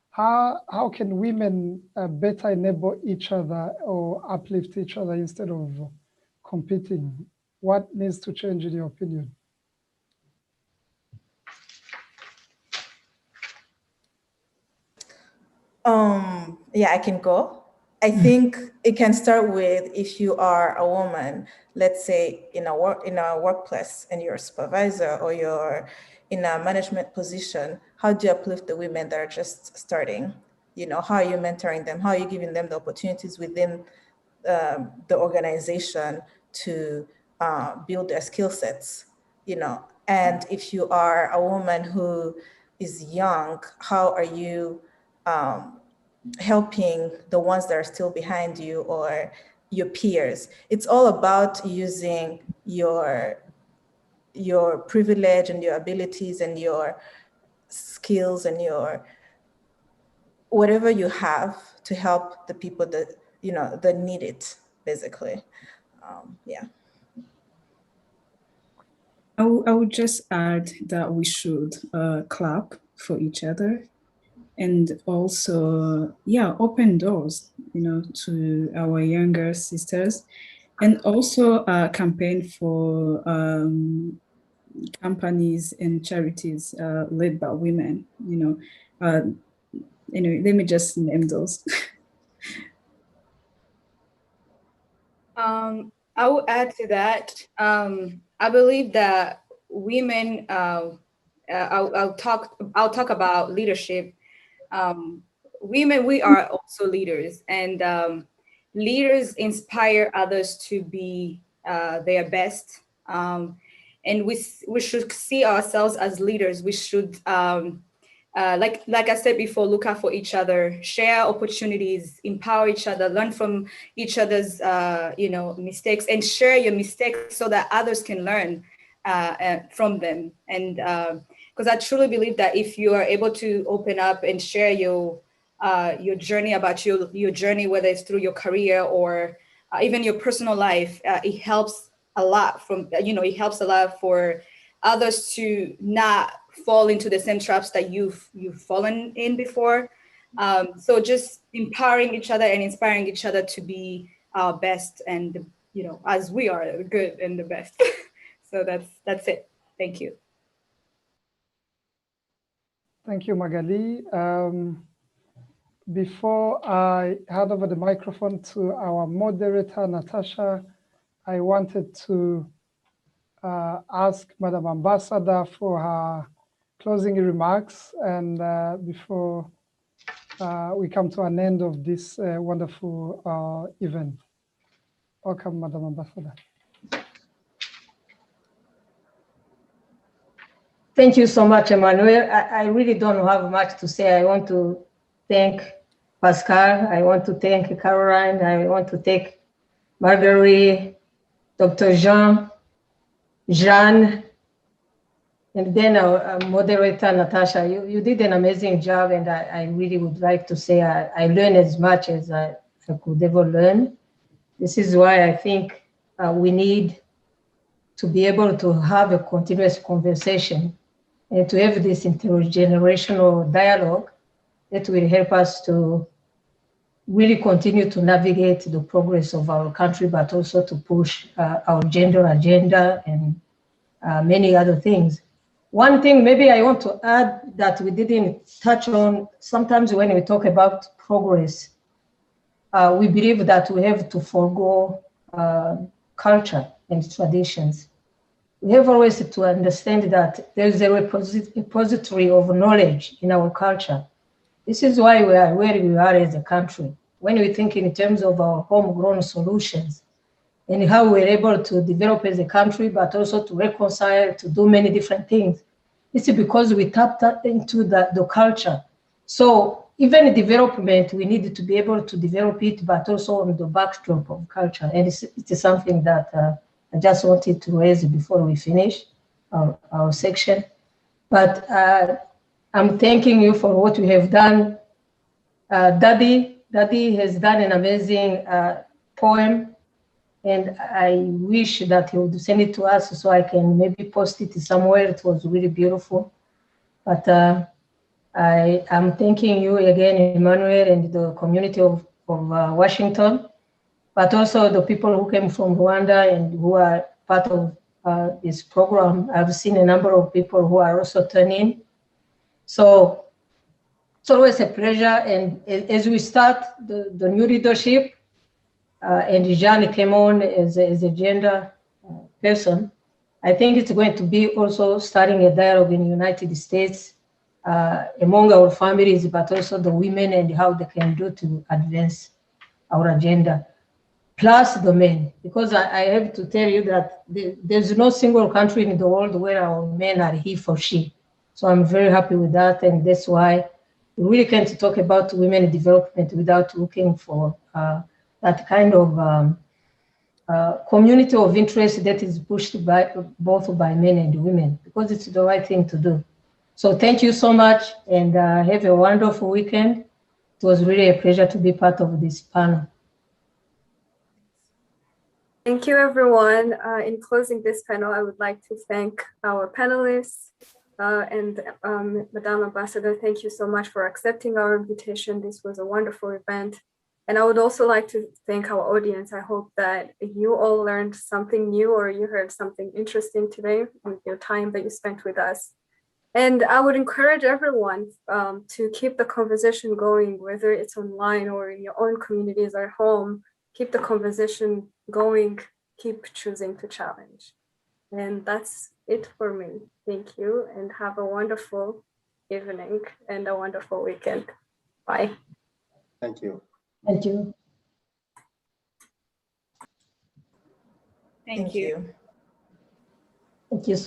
How can women better enable each other or uplift each other instead of competing? What needs to change in your opinion? Yeah, I can go. I think it can start with, if you are a woman, let's say in a workplace, and you're a supervisor or you're in a management position, how do you uplift the women that are just starting? You know, how are you mentoring them? How are you giving them the opportunities within the organization to build their skill sets? You know, and if you are a woman who is young, how are you helping the ones that are still behind you or your peers? It's all about using your privilege and your abilities and your skills and your whatever you have to help the people that, you know, that need it, basically. Yeah. I would just add that we should clap for each other, and also, yeah, open doors, you know, to our younger sisters, and also campaign for companies and charities led by women, you know. Anyway, let me just name those. I will add to that. I believe that women, I'll talk about leadership. Women, we are also leaders, and leaders inspire others to be their best. And we should see ourselves as leaders. We should, like I said before, look out for each other, share opportunities, empower each other, learn from each other's mistakes, and share your mistakes so that others can learn from them. And because I truly believe that if you are able to open up and share your journey about your journey, whether it's through your career or even your personal life, it helps a lot it helps a lot for others to not fall into the same traps that you've fallen in before. So just empowering each other and inspiring each other to be our best, and as we are good and the best. So that's it. Thank you. Thank you, Magali. Before I hand over the microphone to our moderator, Natasha, I wanted to ask Madam Ambassador for her closing remarks, and before we come to an end of this wonderful event. Welcome, Madam Ambassador. Thank you so much, Emmanuel. I really don't have much to say. I want to thank Pascal. I want to thank Caroline. I want to thank Marguerite, Dr. Jean, and then our moderator, Natasha. You did an amazing job, and I really would like to say I learned as much as I could ever learn. This is why I think we need to be able to have a continuous conversation and to have this intergenerational dialogue that will help us to really continue to navigate the progress of our country, but also to push our gender agenda and many other things. One thing maybe I want to add that we didn't touch on, sometimes when we talk about progress, we believe that we have to forego culture and traditions. We have always to understand that there's a repository of knowledge in our culture. This is why we are where we are as a country. When we think in terms of our homegrown solutions and how we're able to develop as a country, but also to reconcile, to do many different things, it's because we tapped into the culture. So even development, we need to be able to develop it, but also on the backdrop of culture. And it's something that I just wanted to raise before we finish our section. But I'm thanking you for what you have done. Daddy has done an amazing poem, and I wish that he would send it to us so I can maybe post it somewhere. It was really beautiful. But I am thanking you again, Emmanuel, and the community of Washington, but also the people who came from Rwanda and who are part of this program. I've seen a number of people who are also turning. So it's always a pleasure. And as we start the new leadership, and Jean came on as a gender person, I think it's going to be also starting a dialogue in the United States among our families, but also the women and how they can do to advance our agenda, plus the men. Because I have to tell you that there's no single country in the world where our men are he for she. So I'm very happy with that, and that's why we really can't talk about women development without looking for that kind of community of interest that is pushed by both by men and women, because it's the right thing to do. So thank you so much, and have a wonderful weekend. It was really a pleasure to be part of this panel. Thank you, everyone. In closing this panel, I would like to thank our panelists and Madame Ambassador, thank you so much for accepting our invitation. This was a wonderful event. And I would also like to thank our audience. I hope that you all learned something new or you heard something interesting today with your time that you spent with us. And I would encourage everyone to keep the conversation going, whether it's online or in your own communities or home. Keep the conversation going, keep choosing to challenge. And that's it for me. Thank you, and have a wonderful evening and a wonderful weekend. Bye. Thank you. Thank you. Thank you. Thank you.